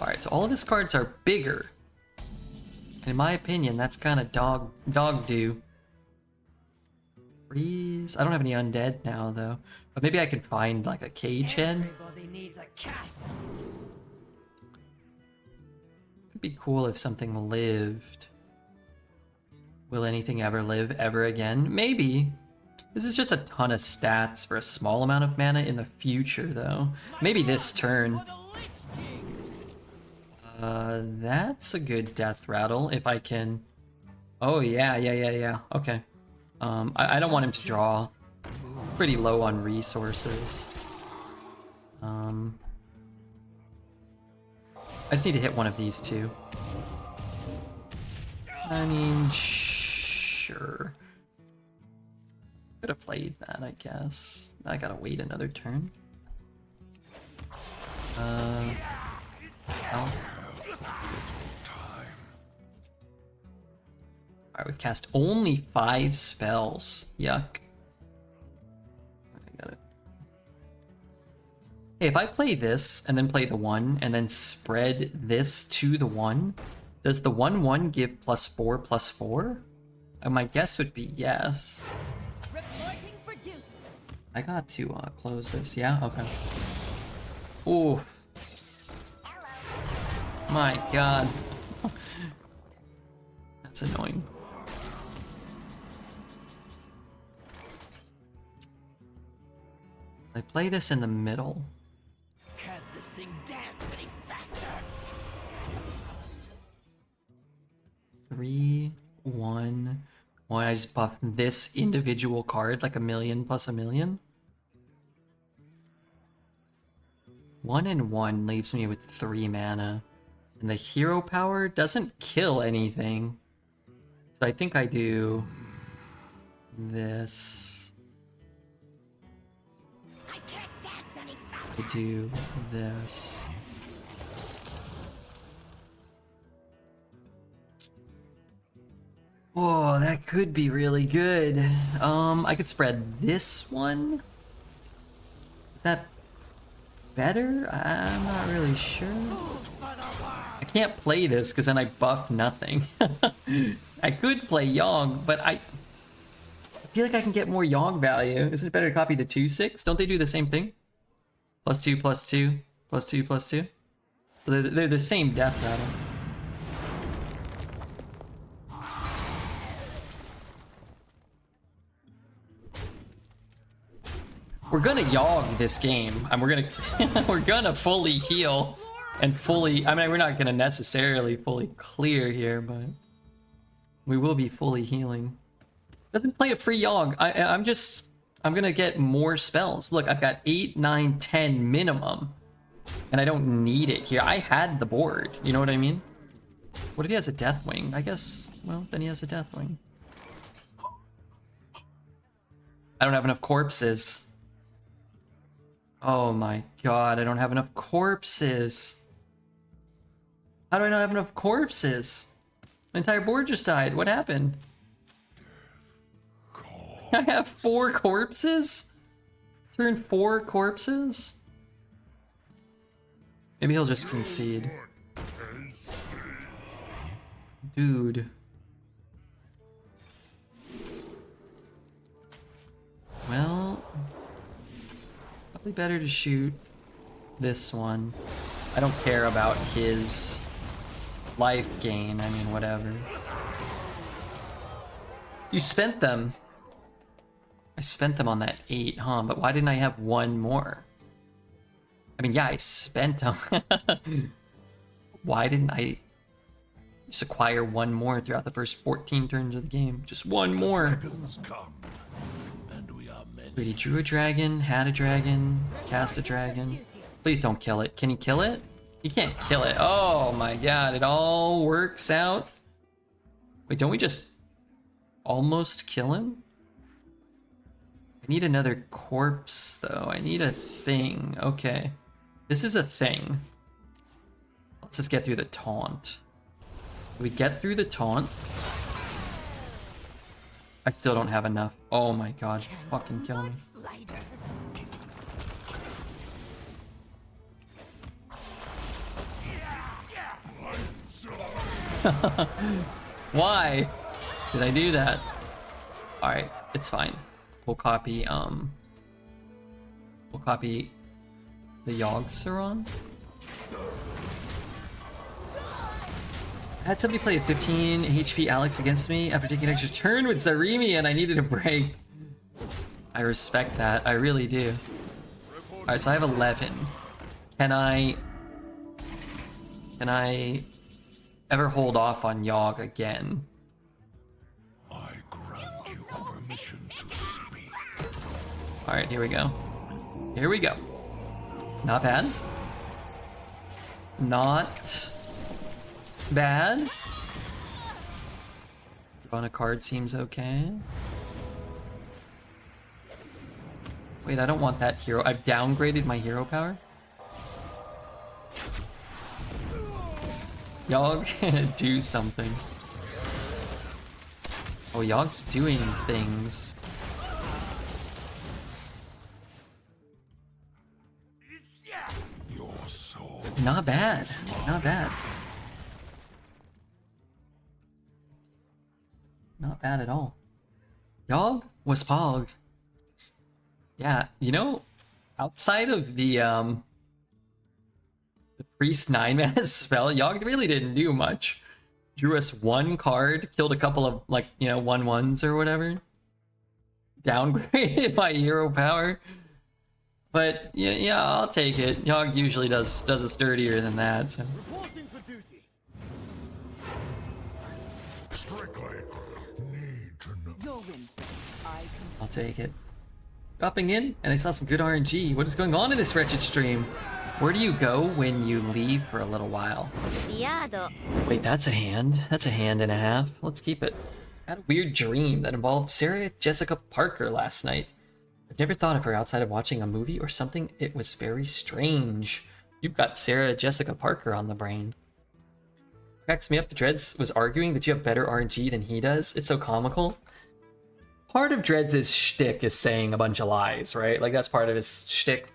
Alright, so all of his cards are bigger. And in my opinion, that's kind of dog do. Freeze. I don't have any undead now, though. But maybe I could find, like, a cage head. Everybody needs a castle. Could be cool if something lived. Will anything ever live ever again? Maybe. This is just a ton of stats for a small amount of mana in the future, though. Maybe this turn. That's a good death rattle if I can... Oh, yeah. Okay. I don't want him to draw. Pretty low on resources. I just need to hit one of these two. I mean, sure. Could have played that, I guess. I gotta wait another turn. Oh. Alright, we cast only 5 spells. Yuck. I got it. Hey, if I play this and then play the 1 and then spread this to the 1, does the 1/1 give +4/+4? My guess would be yes. Reporting for duty. I got to close this. Yeah, okay. Ooh. My god. That's annoying. I play this in the middle. Can't this thing dance any faster? 3, 1, 1. I just buff this individual card like 1,000,000 plus 1,000,000. 1 and 1 leaves me with 3 mana. And the hero power doesn't kill anything. So I think I do this. I can't dance any faster. I do this. Oh, that could be really good. I could spread this one. Is that better? I'm not really sure. I can't play this because then I buff nothing. I could play Yogg, but I feel like I can get more Yogg value. Isn't it better to copy the 2/6? Don't they do the same thing? +2, +2, +2, +2. So they're the same death rattle. We're gonna Yogg this game, and we're gonna we're gonna fully heal and fully. I mean, we're not gonna necessarily fully clear here, but we will be fully healing. Doesn't play a free Yogg. I'm gonna get more spells. Look, I've got 8, 9, 10 minimum, and I don't need it here. I had the board. You know what I mean? What if he has a Deathwing? I guess. Well, then he has a Deathwing. I don't have enough corpses. Oh my god, I don't have enough corpses. How do I not have enough corpses? My entire board just died. What happened? I have 4 corpses? Turn 4 corpses? Maybe he'll just concede. Dude. Well... probably better to shoot this one. I don't care about his life gain. I mean, whatever. You spent them. I spent them on that 8, huh? But why didn't I have one more? I mean, yeah, I spent them. Why didn't I just acquire one more throughout the first 14 turns of the game? Just one more. Dragons come, and we are many. Wait, he drew a dragon, had a dragon, cast a dragon. Please don't kill it. Can he kill it? He can't kill it. Oh my god, it all works out. Wait, don't we just almost kill him? I need another corpse, though. I need a thing. Okay. This is a thing. Let's just get through the taunt. Do we get through the taunt? I still don't have enough. Oh my god. Fucking kill me. Why did I do that? Alright, it's fine. We'll copy the Yogg Saron. I had somebody play a 15 HP Alex against me after taking an extra turn with Zarimi and I needed a break. I respect that, I really do. Alright, so I have 11. Can I ever hold off on Yogg again? I grant you permission to speak. Alright, here we go. Here we go. Not bad. Not bad. On a card seems okay. Wait, I don't want that hero. I've downgraded my hero power. Yogg, do something. Oh, Yogg's doing things. Your soul. Not bad. Not bad. Not bad at all. Yogg was Pog. Yeah, you know, outside of the Priest 9-mana spell, Yogg really didn't do much. Drew us one card, killed a couple of, like, you know, 1/1s or whatever. Downgraded my hero power. But, yeah, I'll take it. Yogg usually does us dirtier than that, so. Reporting for duty. Strictly need to know. Your win. I can I'll take it. Dropping in, and I saw some good RNG. What is going on in this wretched stream? Where do you go when you leave for a little while? リヤード Wait, that's a hand. That's a hand and a half. Let's keep it. I had a weird dream that involved Sarah Jessica Parker last night. I've never thought of her outside of watching a movie or something. It was very strange. You've got Sarah Jessica Parker on the brain. Cracks me up. The Dreads was arguing that you have better RNG than he does. It's so comical. Part of Dreads' shtick is saying a bunch of lies, right? Like, that's part of his shtick.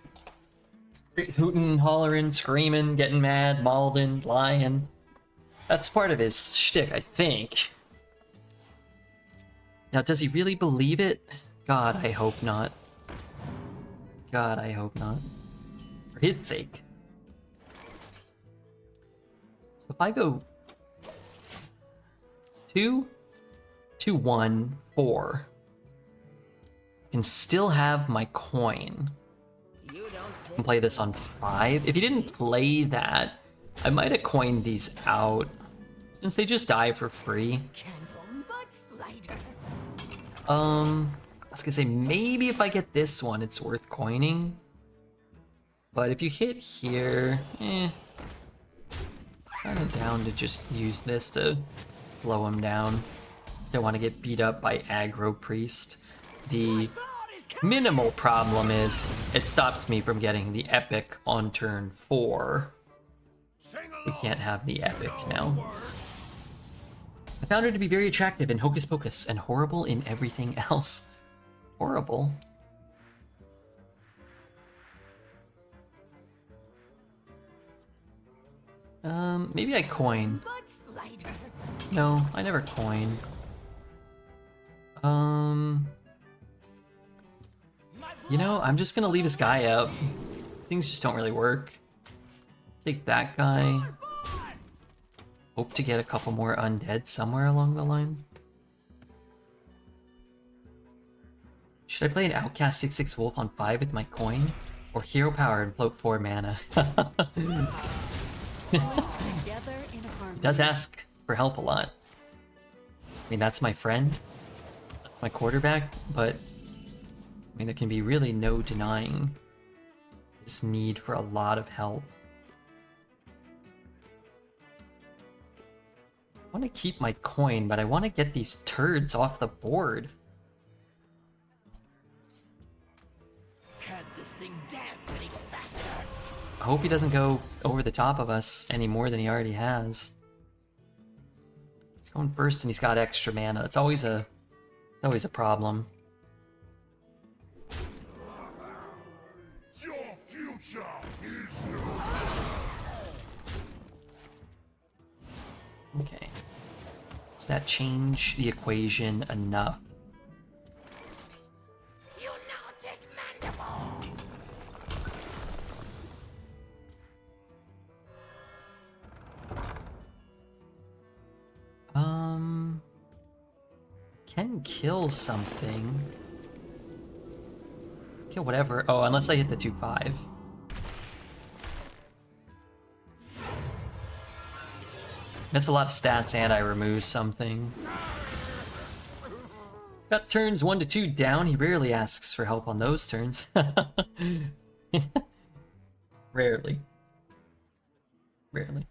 Hooting, hollering, screaming, getting mad, mauling, lying. That's part of his shtick, I think. Now, does he really believe it? God, I hope not. God, I hope not. For his sake. So if I go 2, 2, 1, 4, I can still have my coin. I can play this on 5. If he didn't play that, I might have coined these out, since they just die for free. I was gonna say, maybe if I get this one, it's worth coining. But if you hit here, kind of down to just use this to slow him down. Don't want to get beat up by aggro priest. The minimal problem is it stops me from getting the epic on turn 4. We can't have the epic now. I found her to be very attractive in Hocus Pocus and horrible in everything else. Horrible? Maybe I coin. No, I never coin. You know, I'm just gonna leave this guy up. Things just don't really work. Take that guy. Hope to get a couple more undead somewhere along the line. Should Should I play an Outcast 6/6 Wolf on 5 with my coin? Or Hero Power and float 4 mana? Together in He harmony. does ask for help a lot. I mean, that's my friend, my quarterback, but I mean, there can be really no denying his need for a lot of help. I want to keep my coin, but I want to get these turds off the board. Can't this thing dance any faster? I hope he doesn't go over the top of us any more than he already has. He's going first and he's got extra mana. It's always a problem. Your future is Okay. Does that change the equation enough? You now take mandible. Can kill something. Kill whatever. Oh, unless I hit the 2/5. That's a lot of stats and I remove something. Got turns 1 to 2 down. He rarely asks for help on those turns. Rarely. Rarely.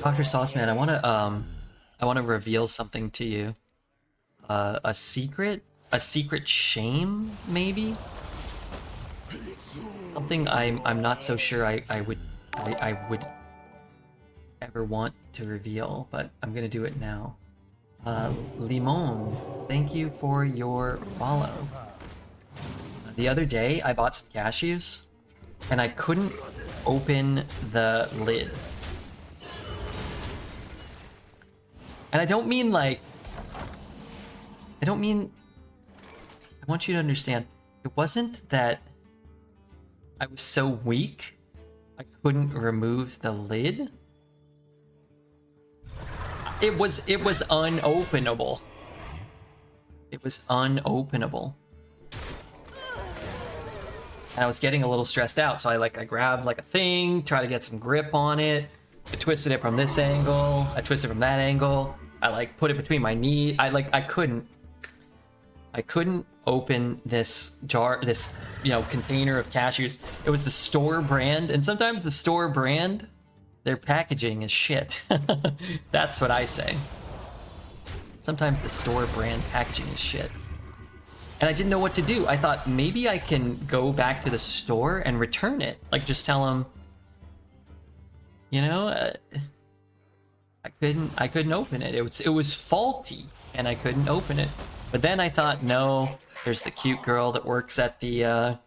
Dr. Sauceman, I wanna reveal something to you. A secret? A secret shame, maybe? Something I'm not so sure I would ever want to reveal, but I'm gonna do it now. Limon, thank you for your follow. The other day, I bought some cashews, and I couldn't open the lid. And I don't mean like... I want you to understand, it wasn't that I was so weak I couldn't remove the lid. It was unopenable. It was unopenable. And I was getting a little stressed out, so I grabbed like a thing, try to get some grip on it. I twisted it from this angle, I twisted from that angle. I like put it between my knee. I couldn't open this jar, this container of cashews. It was the store brand, and sometimes the store brand, their packaging is shit. That's what I say. Sometimes the store brand packaging is shit. And I didn't know what to do. I thought maybe I can go back to the store and return it. Like just tell them, I couldn't open it. It was faulty and I couldn't open it. But then I thought, no, there's the cute girl that works at the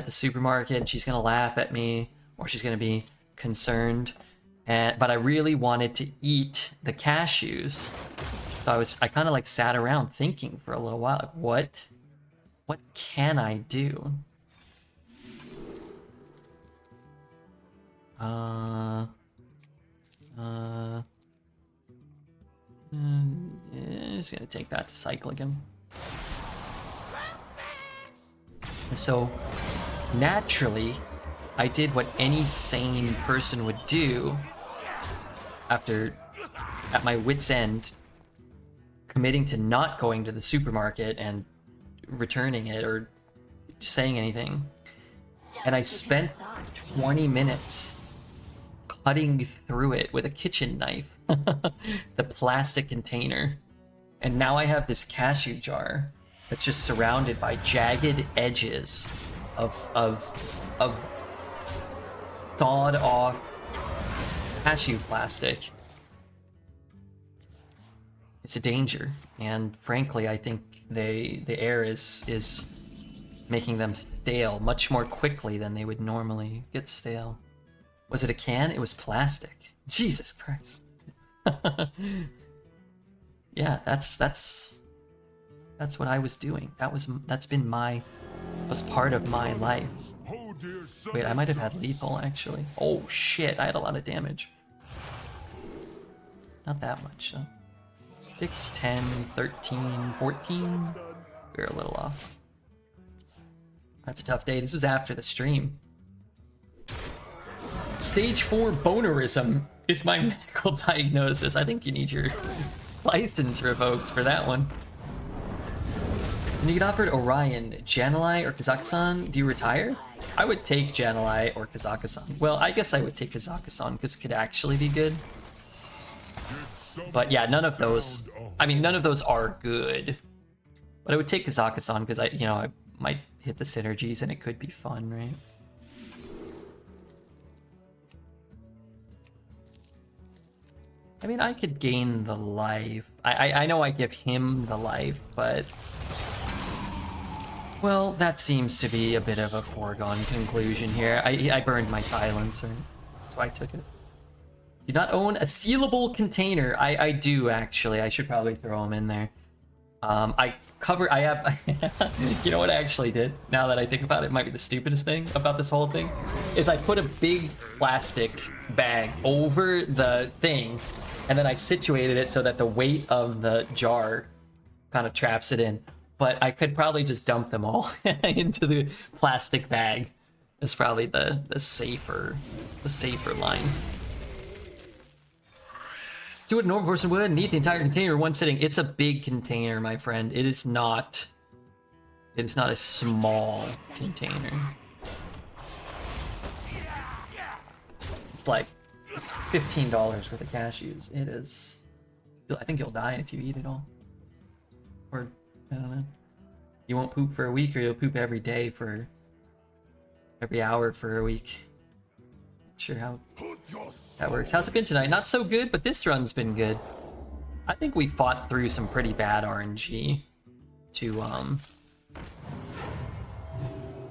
supermarket and she's gonna laugh at me or she's gonna be concerned. But I really wanted to eat the cashews. So I kind of like sat around thinking for a little while, like, what can I do? Just gonna take that to cycle again. So naturally, I did what any sane person would do after, at my wit's end, committing to not going to the supermarket and returning it or saying anything. And I spent 20 minutes cutting through it with a kitchen knife, the plastic container. And now I have this cashew jar that's just surrounded by jagged edges of thawed off cashew plastic. It's a danger, and frankly, I think the air is making them stale much more quickly than they would normally get stale. Was it a can? It was plastic. Jesus Christ. Yeah, that's what I was doing. That was part of my life. Wait, I might have had lethal actually. Oh shit, I had a lot of damage. Not that much though. 6, 10, 13, 14. We're a little off. That's a tough day. This was after the stream. Stage 4 bonerism is my medical diagnosis. I think you need your license revoked for that one. When you get offered Orion, Janalai, or Kazakhstan, do you retire? I would take Janalai or Kazakhstan. Well, I guess I would take Kazakhstan because it could actually be good. But yeah, none of those. I mean, none of those are good. But I would take Kazakhstan because I might hit the synergies and it could be fun, right? I mean, I could gain the life. I know I give him the life, but... Well, that seems to be a bit of a foregone conclusion here. I burned my silencer, so I took it. Do not own a sealable container. I do, actually. I should probably throw them in there. I have... You know what I actually did? Now that I think about it, might be the stupidest thing about this whole thing. Is I put a big plastic bag over the thing, and then I situated it so that the weight of the jar kind of traps it in. But I could probably just dump them all into the plastic bag. That's probably the safer line. Do what a normal person would and eat the entire container in one sitting. It's a big container, my friend. It is not a small container. It's like it's $15 worth of cashews. It is. I think you'll die if you eat it all. Or I don't know. You won't poop for a week, or you'll poop every day for every hour for a week. Not sure how that works. How's it been tonight? Not so good, but this run's been good. I think we fought through some pretty bad RNG to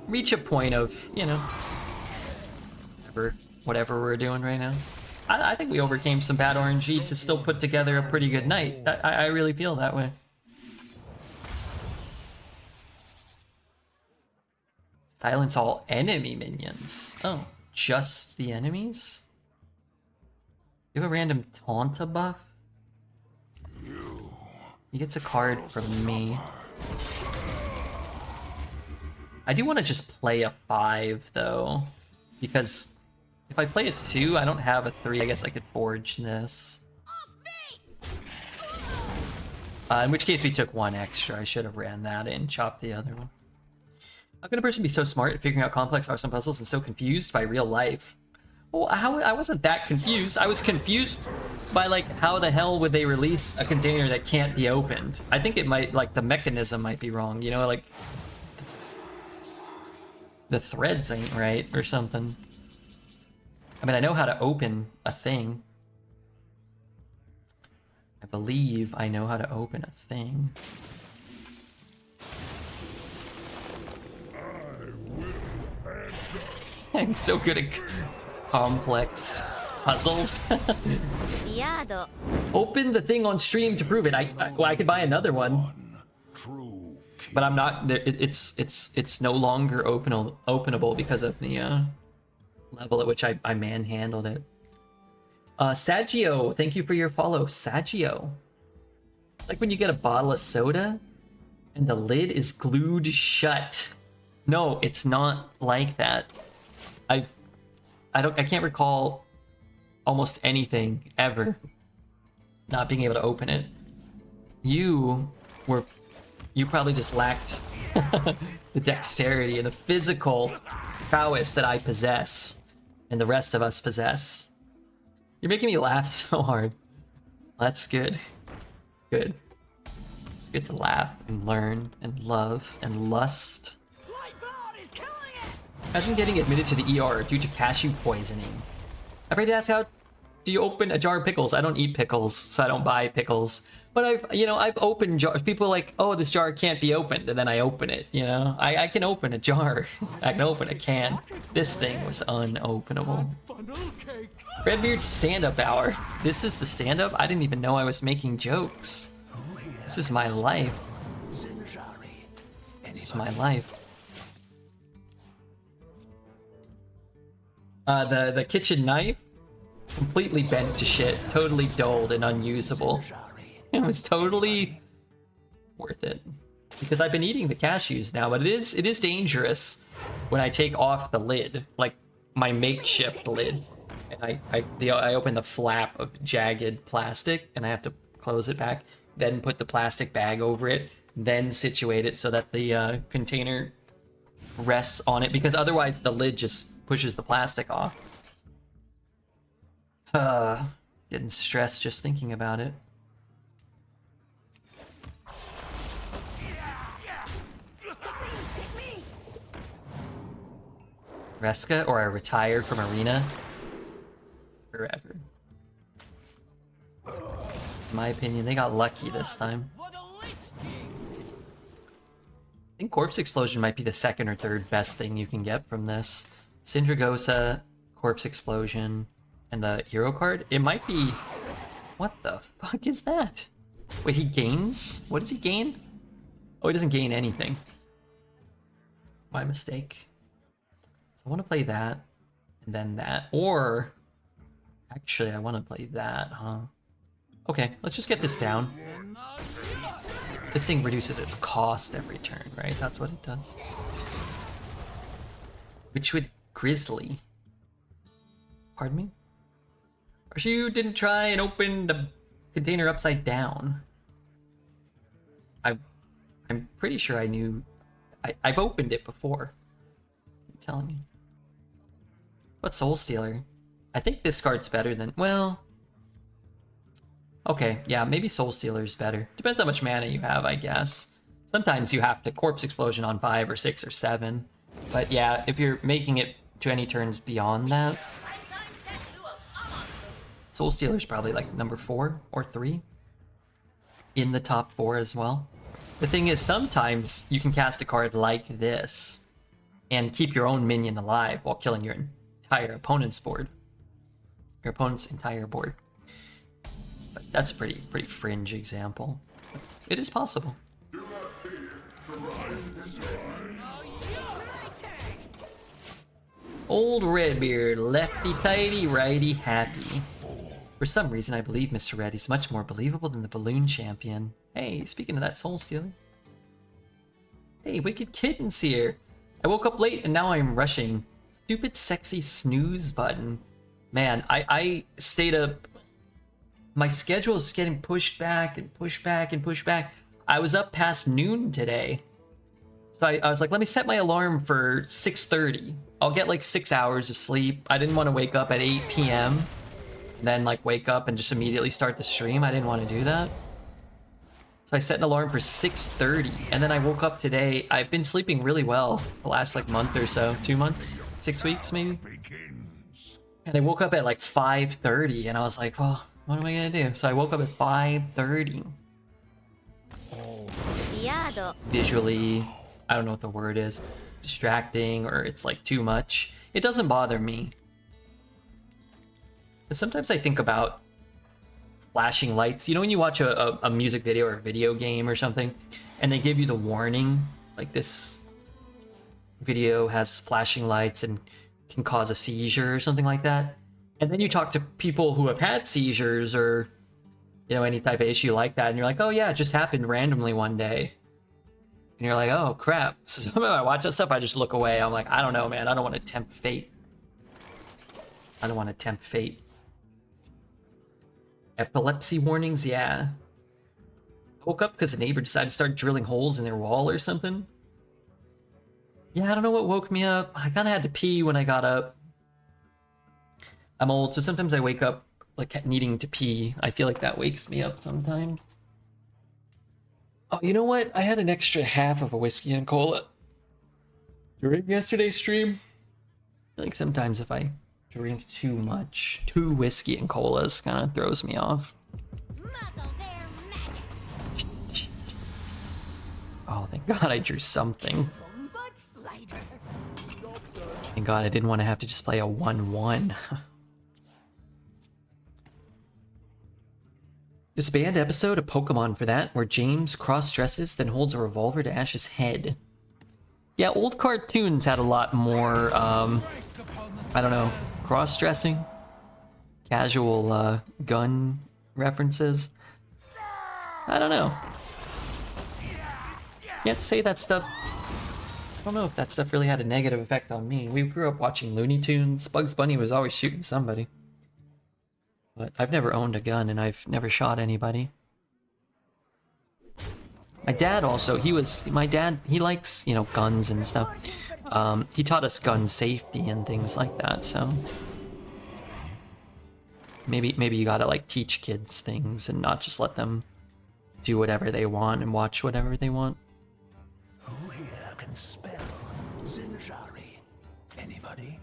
reach a point of, you know, whatever we're doing right now. I think we overcame some bad RNG to still put together a pretty good night. I really feel that way. Silence all enemy minions. Oh, just the enemies? You have a random Taunta buff? He gets a card from me. I do want to just play a 5 though, because if I play a 2, I don't have a 3. I guess I could forge this. In which case we took 1 extra. I should have ran that in, chopped the other one. How can a person be so smart at figuring out complex Hearthstone puzzles and so confused by real life? Well, I wasn't that confused. I was confused by, like, how the hell would they release a container that can't be opened? I think it might, like, the mechanism might be wrong, you know, like... The threads ain't right or something. I mean, I know how to open a thing. I believe I know how to open a thing. I'm so good at complex puzzles. Open the thing on stream to prove it. Well, I could buy another one, but I'm not. It's no longer openable because of the level at which I manhandled it. Saggio, thank you for your follow, Saggio. Like when you get a bottle of soda and the lid is glued shut. No, it's not like that. I can't recall almost anything ever not being able to open it. You probably just lacked the dexterity and the physical prowess that I possess and the rest of us possess. You're making me laugh so hard. That's good. It's good. It's good to laugh and learn and love and lust. Imagine getting admitted to the ER due to cashew poisoning. I've ready to ask, how do you open a jar of pickles? I don't eat pickles, so I don't buy pickles. But I've opened jars. People are like, oh, this jar can't be opened, and then I open it, you know? I can open a jar. I can open a can. This thing was unopenable. Redbeard stand-up hour. This is the stand-up? I didn't even know I was making jokes. This is my life. This is my life. The kitchen knife, completely bent to shit, totally dulled and unusable. It was totally worth it. Because I've been eating the cashews now, but it is dangerous when I take off the lid, like my makeshift lid. And I open the flap of jagged plastic, and I have to close it back, then put the plastic bag over it, then situate it so that the container rests on it, because otherwise the lid just pushes the plastic off. Getting stressed just thinking about it. Reska, or I retired from Arena forever. In my opinion, they got lucky this time. I think Corpse Explosion might be the second or third best thing you can get from this. Syndragosa, Corpse Explosion, and the hero card. It might be... What the fuck is that? Wait, he gains? What does he gain? Oh, he doesn't gain anything. My mistake. So I want to play that, and then that. Or... Actually, I want to play that, huh? Okay, let's just get this down. This thing reduces its cost every turn, right? That's what it does. Witchwood Grizzly. Pardon me? Or you didn't try and open the container upside down. I'm pretty sure I knew... I've opened it before. I'm telling you. What Soul Stealer? I think this card's better than... Well... Okay, yeah, maybe Soul Stealer's better. Depends how much mana you have, I guess. Sometimes you have to Corpse Explosion on 5 or 6 or 7. But yeah, if you're making it to any turns beyond that... Soul Stealer's probably like number 4 or 3. In the top 4 as well. The thing is, sometimes you can cast a card like this and keep your own minion alive while killing your entire opponent's board. Your opponent's entire board. But that's a pretty fringe example. It is possible. Old Redbeard, lefty tighty, righty happy. For some reason, I believe Mr. Red is much more believable than the Balloon Champion. Hey, speaking of that Soul Stealer. Hey, Wicked Kitten's here. I woke up late and now I'm rushing. Stupid sexy snooze button. Man, I stayed up. My schedule is getting pushed back and pushed back and pushed back. I was up past noon today. So I was like, let me set my alarm for 6:30. I'll get like 6 hours of sleep. I didn't want to wake up at 8 p.m. and then like wake up and just immediately start the stream. I didn't want to do that. So I set an alarm for 6:30, and then I woke up today. I've been sleeping really well the last like month or so, 2 months, 6 weeks maybe. And I woke up at like 5:30, and I was like, well, what am I gonna do? So I woke up at 5:30. Visually, I don't know what the word is, distracting, or it's like too much. It doesn't bother me. But sometimes I think about flashing lights. You know when you watch a music video or a video game or something, and they give you the warning, like this video has flashing lights and can cause a seizure or something like that. And then you talk to people who have had seizures or, you know, any type of issue like that, and you're like, oh yeah, it just happened randomly one day. And you're like, oh crap. So sometimes I watch that stuff, I just look away. I'm like, I don't know, man. I don't want to tempt fate. I don't want to tempt fate. Epilepsy warnings, yeah. I woke up because a neighbor decided to start drilling holes in their wall or something. Yeah, I don't know what woke me up. I kind of had to pee when I got up. I'm old, so sometimes I wake up like needing to pee. I feel like that wakes me up sometimes. Oh, you know what? I had an extra half of a whiskey and cola during yesterday's stream. I feel like sometimes if I drink too much, 2 whiskey and colas kind of throws me off. Oh, thank God I drew something. Thank God I didn't want to have to just play a 1-1. There's a banned episode of Pokemon for that, where James cross-dresses, then holds a revolver to Ash's head. Yeah, old cartoons had a lot more, I don't know, cross-dressing? Casual, gun references. I don't know. Can't say that stuff. I don't know if that stuff really had a negative effect on me. We grew up watching Looney Tunes. Bugs Bunny was always shooting somebody. But I've never owned a gun and I've never shot anybody. My dad also, my dad, he likes, you know, guns and stuff. He taught us gun safety and things like that, so. Maybe you gotta like teach kids things and not just let them do whatever they want and watch whatever they want. Who here can spell Zinjari? Anybody?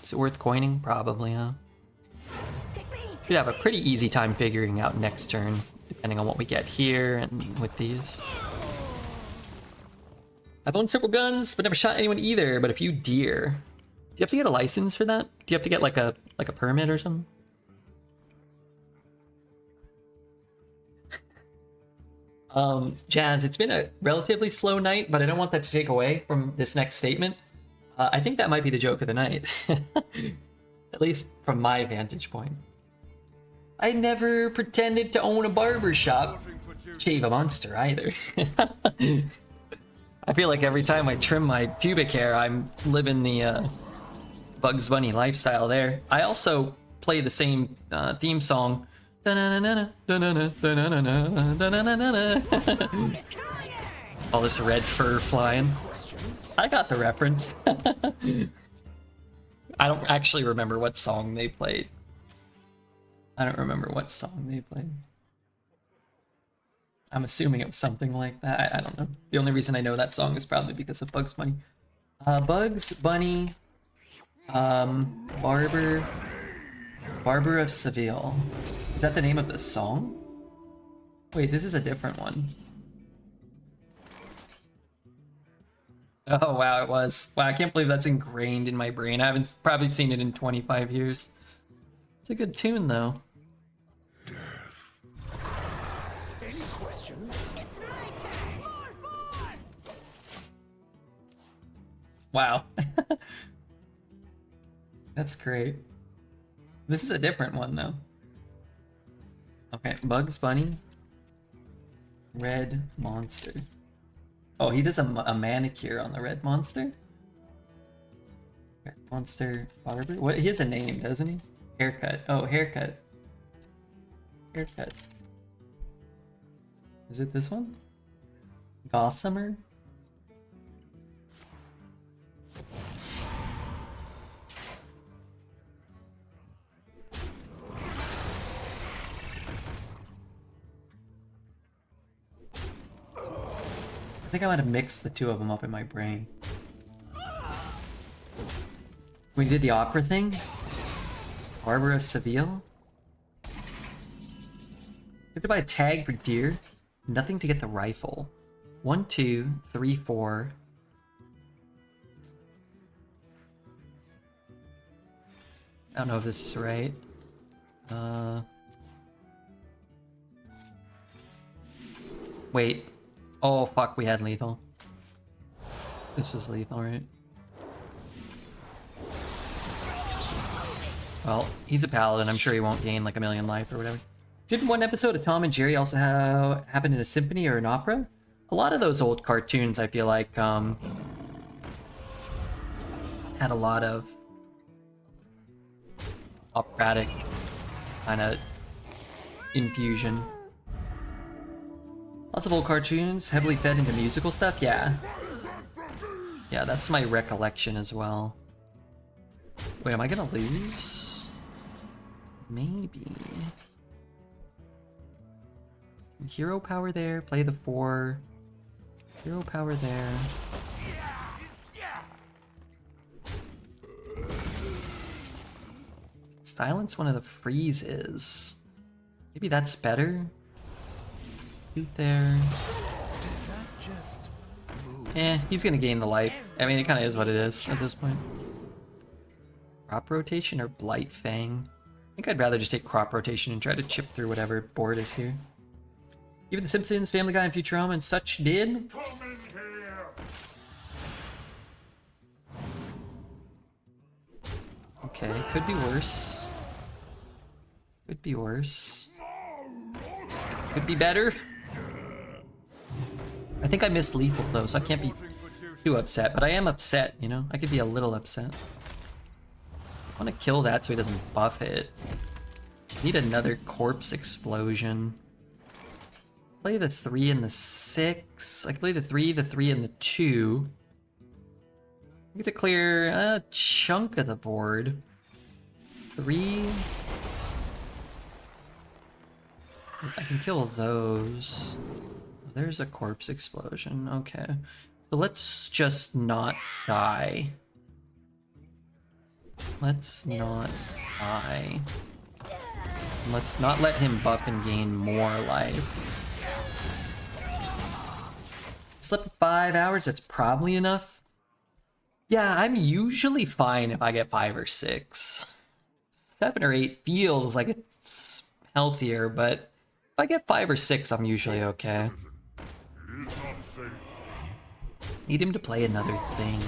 Is it worth coining? Probably, huh? Should have a pretty easy time figuring out next turn, depending on what we get here and with these. I've owned several guns, but never shot anyone either, but a few deer. Do you have to get a license for that? Do you have to get like a permit or something? Jazz, it's been a relatively slow night, but I don't want that to take away from this next statement. I think that might be the joke of the night. At least from my vantage point. I never pretended to own a barber shop. Shave a monster either. I feel like every time I trim my pubic hair, I'm living the Bugs Bunny lifestyle there. I also play the same theme song. All this red fur flying. I got the reference. I don't actually remember what song they played. I'm assuming it was something like that. I don't know. The only reason I know that song is probably because of Bugs Bunny. Bugs Bunny, Barber of Seville. Is that the name of the song? Wait, this is a different one. Oh wow, it was. Wow, I can't believe that's ingrained in my brain. I haven't probably seen it in 25 years. It's a good tune though. Any questions? It's my turn. More. Wow. That's great. This is a different one though. Okay, Bugs Bunny. Red Monster. Oh, he does a manicure on the Red Monster? Red Monster Barber? What? He has a name, doesn't he? Haircut. Oh, haircut. Haircut. Is it this one? Gossamer? I think I might have mixed the two of them up in my brain. We did the opera thing? Barber of Seville? You have to buy a tag for deer. Nothing to get the rifle. 1, 2, 3, 4. I don't know if this is right. Wait. Oh fuck, we had lethal. This was lethal, right? Well, he's a paladin. I'm sure he won't gain like 1,000,000 life or whatever. Didn't one episode of Tom and Jerry also happen in a symphony or an opera? A lot of those old cartoons, I feel like, had a lot of operatic kind of infusion. Lots of old cartoons, heavily fed into musical stuff, yeah. Yeah, that's my recollection as well. Wait, am I gonna lose? Maybe. Hero power there, play the 4. Hero power there. Silence one of the freezes. Maybe that's better. Shoot there. He's gonna gain the life. I mean, it kind of is what it is at this point. Crop rotation or Blight Fang? I think I'd rather just take crop rotation and try to chip through whatever board is here. Even The Simpsons, Family Guy, and Futurama and such did. Okay, could be worse. Could be worse. Could be better. I think I missed lethal though, so I can't be too upset. But I am upset, you know? I could be a little upset. I want to kill that so he doesn't buff it. Need another corpse explosion. Play the 3 and the 6. I can play the 3, and the 2. I get to clear a chunk of the board. 3. I can kill those. There's a corpse explosion. Okay. So let's just not die. Let's not die. Let's not let him buff and gain more life. Slept 5 hours, that's probably enough. Yeah, I'm usually fine if I get 5 or 6. 7 or 8 feels like it's healthier, but if I get 5 or 6, I'm usually okay. Need him to play another thing.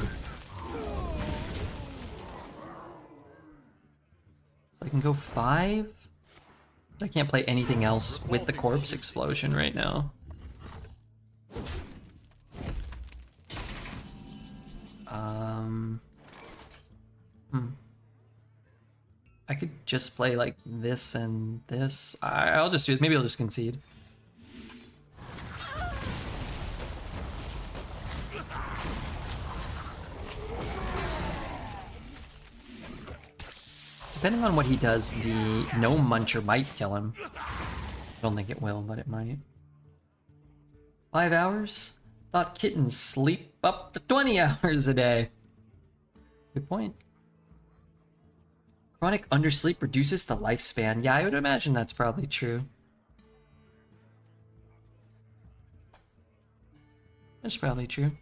I can go 5? I can't play anything else with the corpse explosion right now. I could just play like this and this. I'll just do it. Maybe I'll just concede. Depending on what he does, the no muncher might kill him. I don't think it will, but it might. 5 hours? Thought kittens sleep up to 20 hours a day. Good point. Chronic undersleep reduces the lifespan. Yeah, I would imagine that's probably true. That's probably true.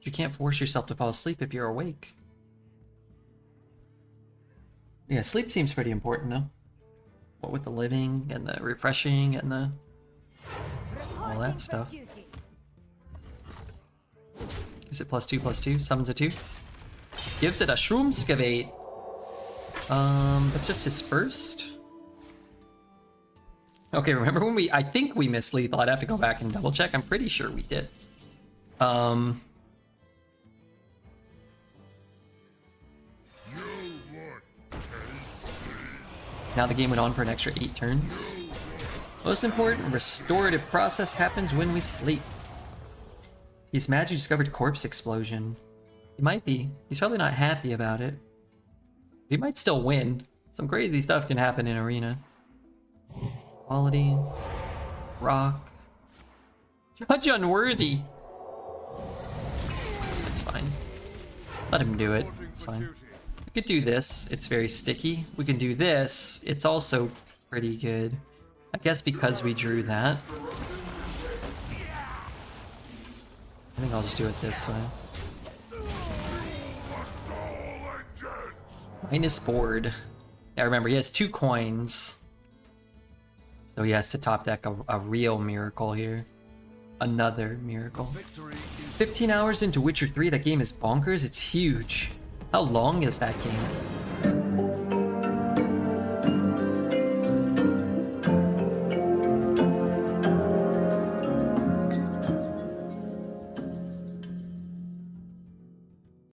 You can't force yourself to fall asleep if you're awake. Yeah, sleep seems pretty important, no? What with the living and the refreshing and the all that stuff. Gives it +2/+2, summons a 2. Gives it a Shroomskavate. That's just his first. Okay, remember when I think we missed lethal. I'd have to go back and double check. I'm pretty sure we did. Now the game went on for an extra 8 turns. Most important, restorative process happens when we sleep. He's mad you discovered corpse explosion. He might be. He's probably not happy about it. He might still win. Some crazy stuff can happen in Arena. Quality. Rock. Judge unworthy. That's fine. Let him do it. It's fine. We could do this. It's very sticky. We can do this. It's also pretty good. I guess because we drew that. I think I'll just do it this way. Minus board. Yeah, remember, he has 2 coins. So he has to top deck a real miracle here. Another miracle. 15 hours into Witcher 3, that game is bonkers. It's huge. How long is that game?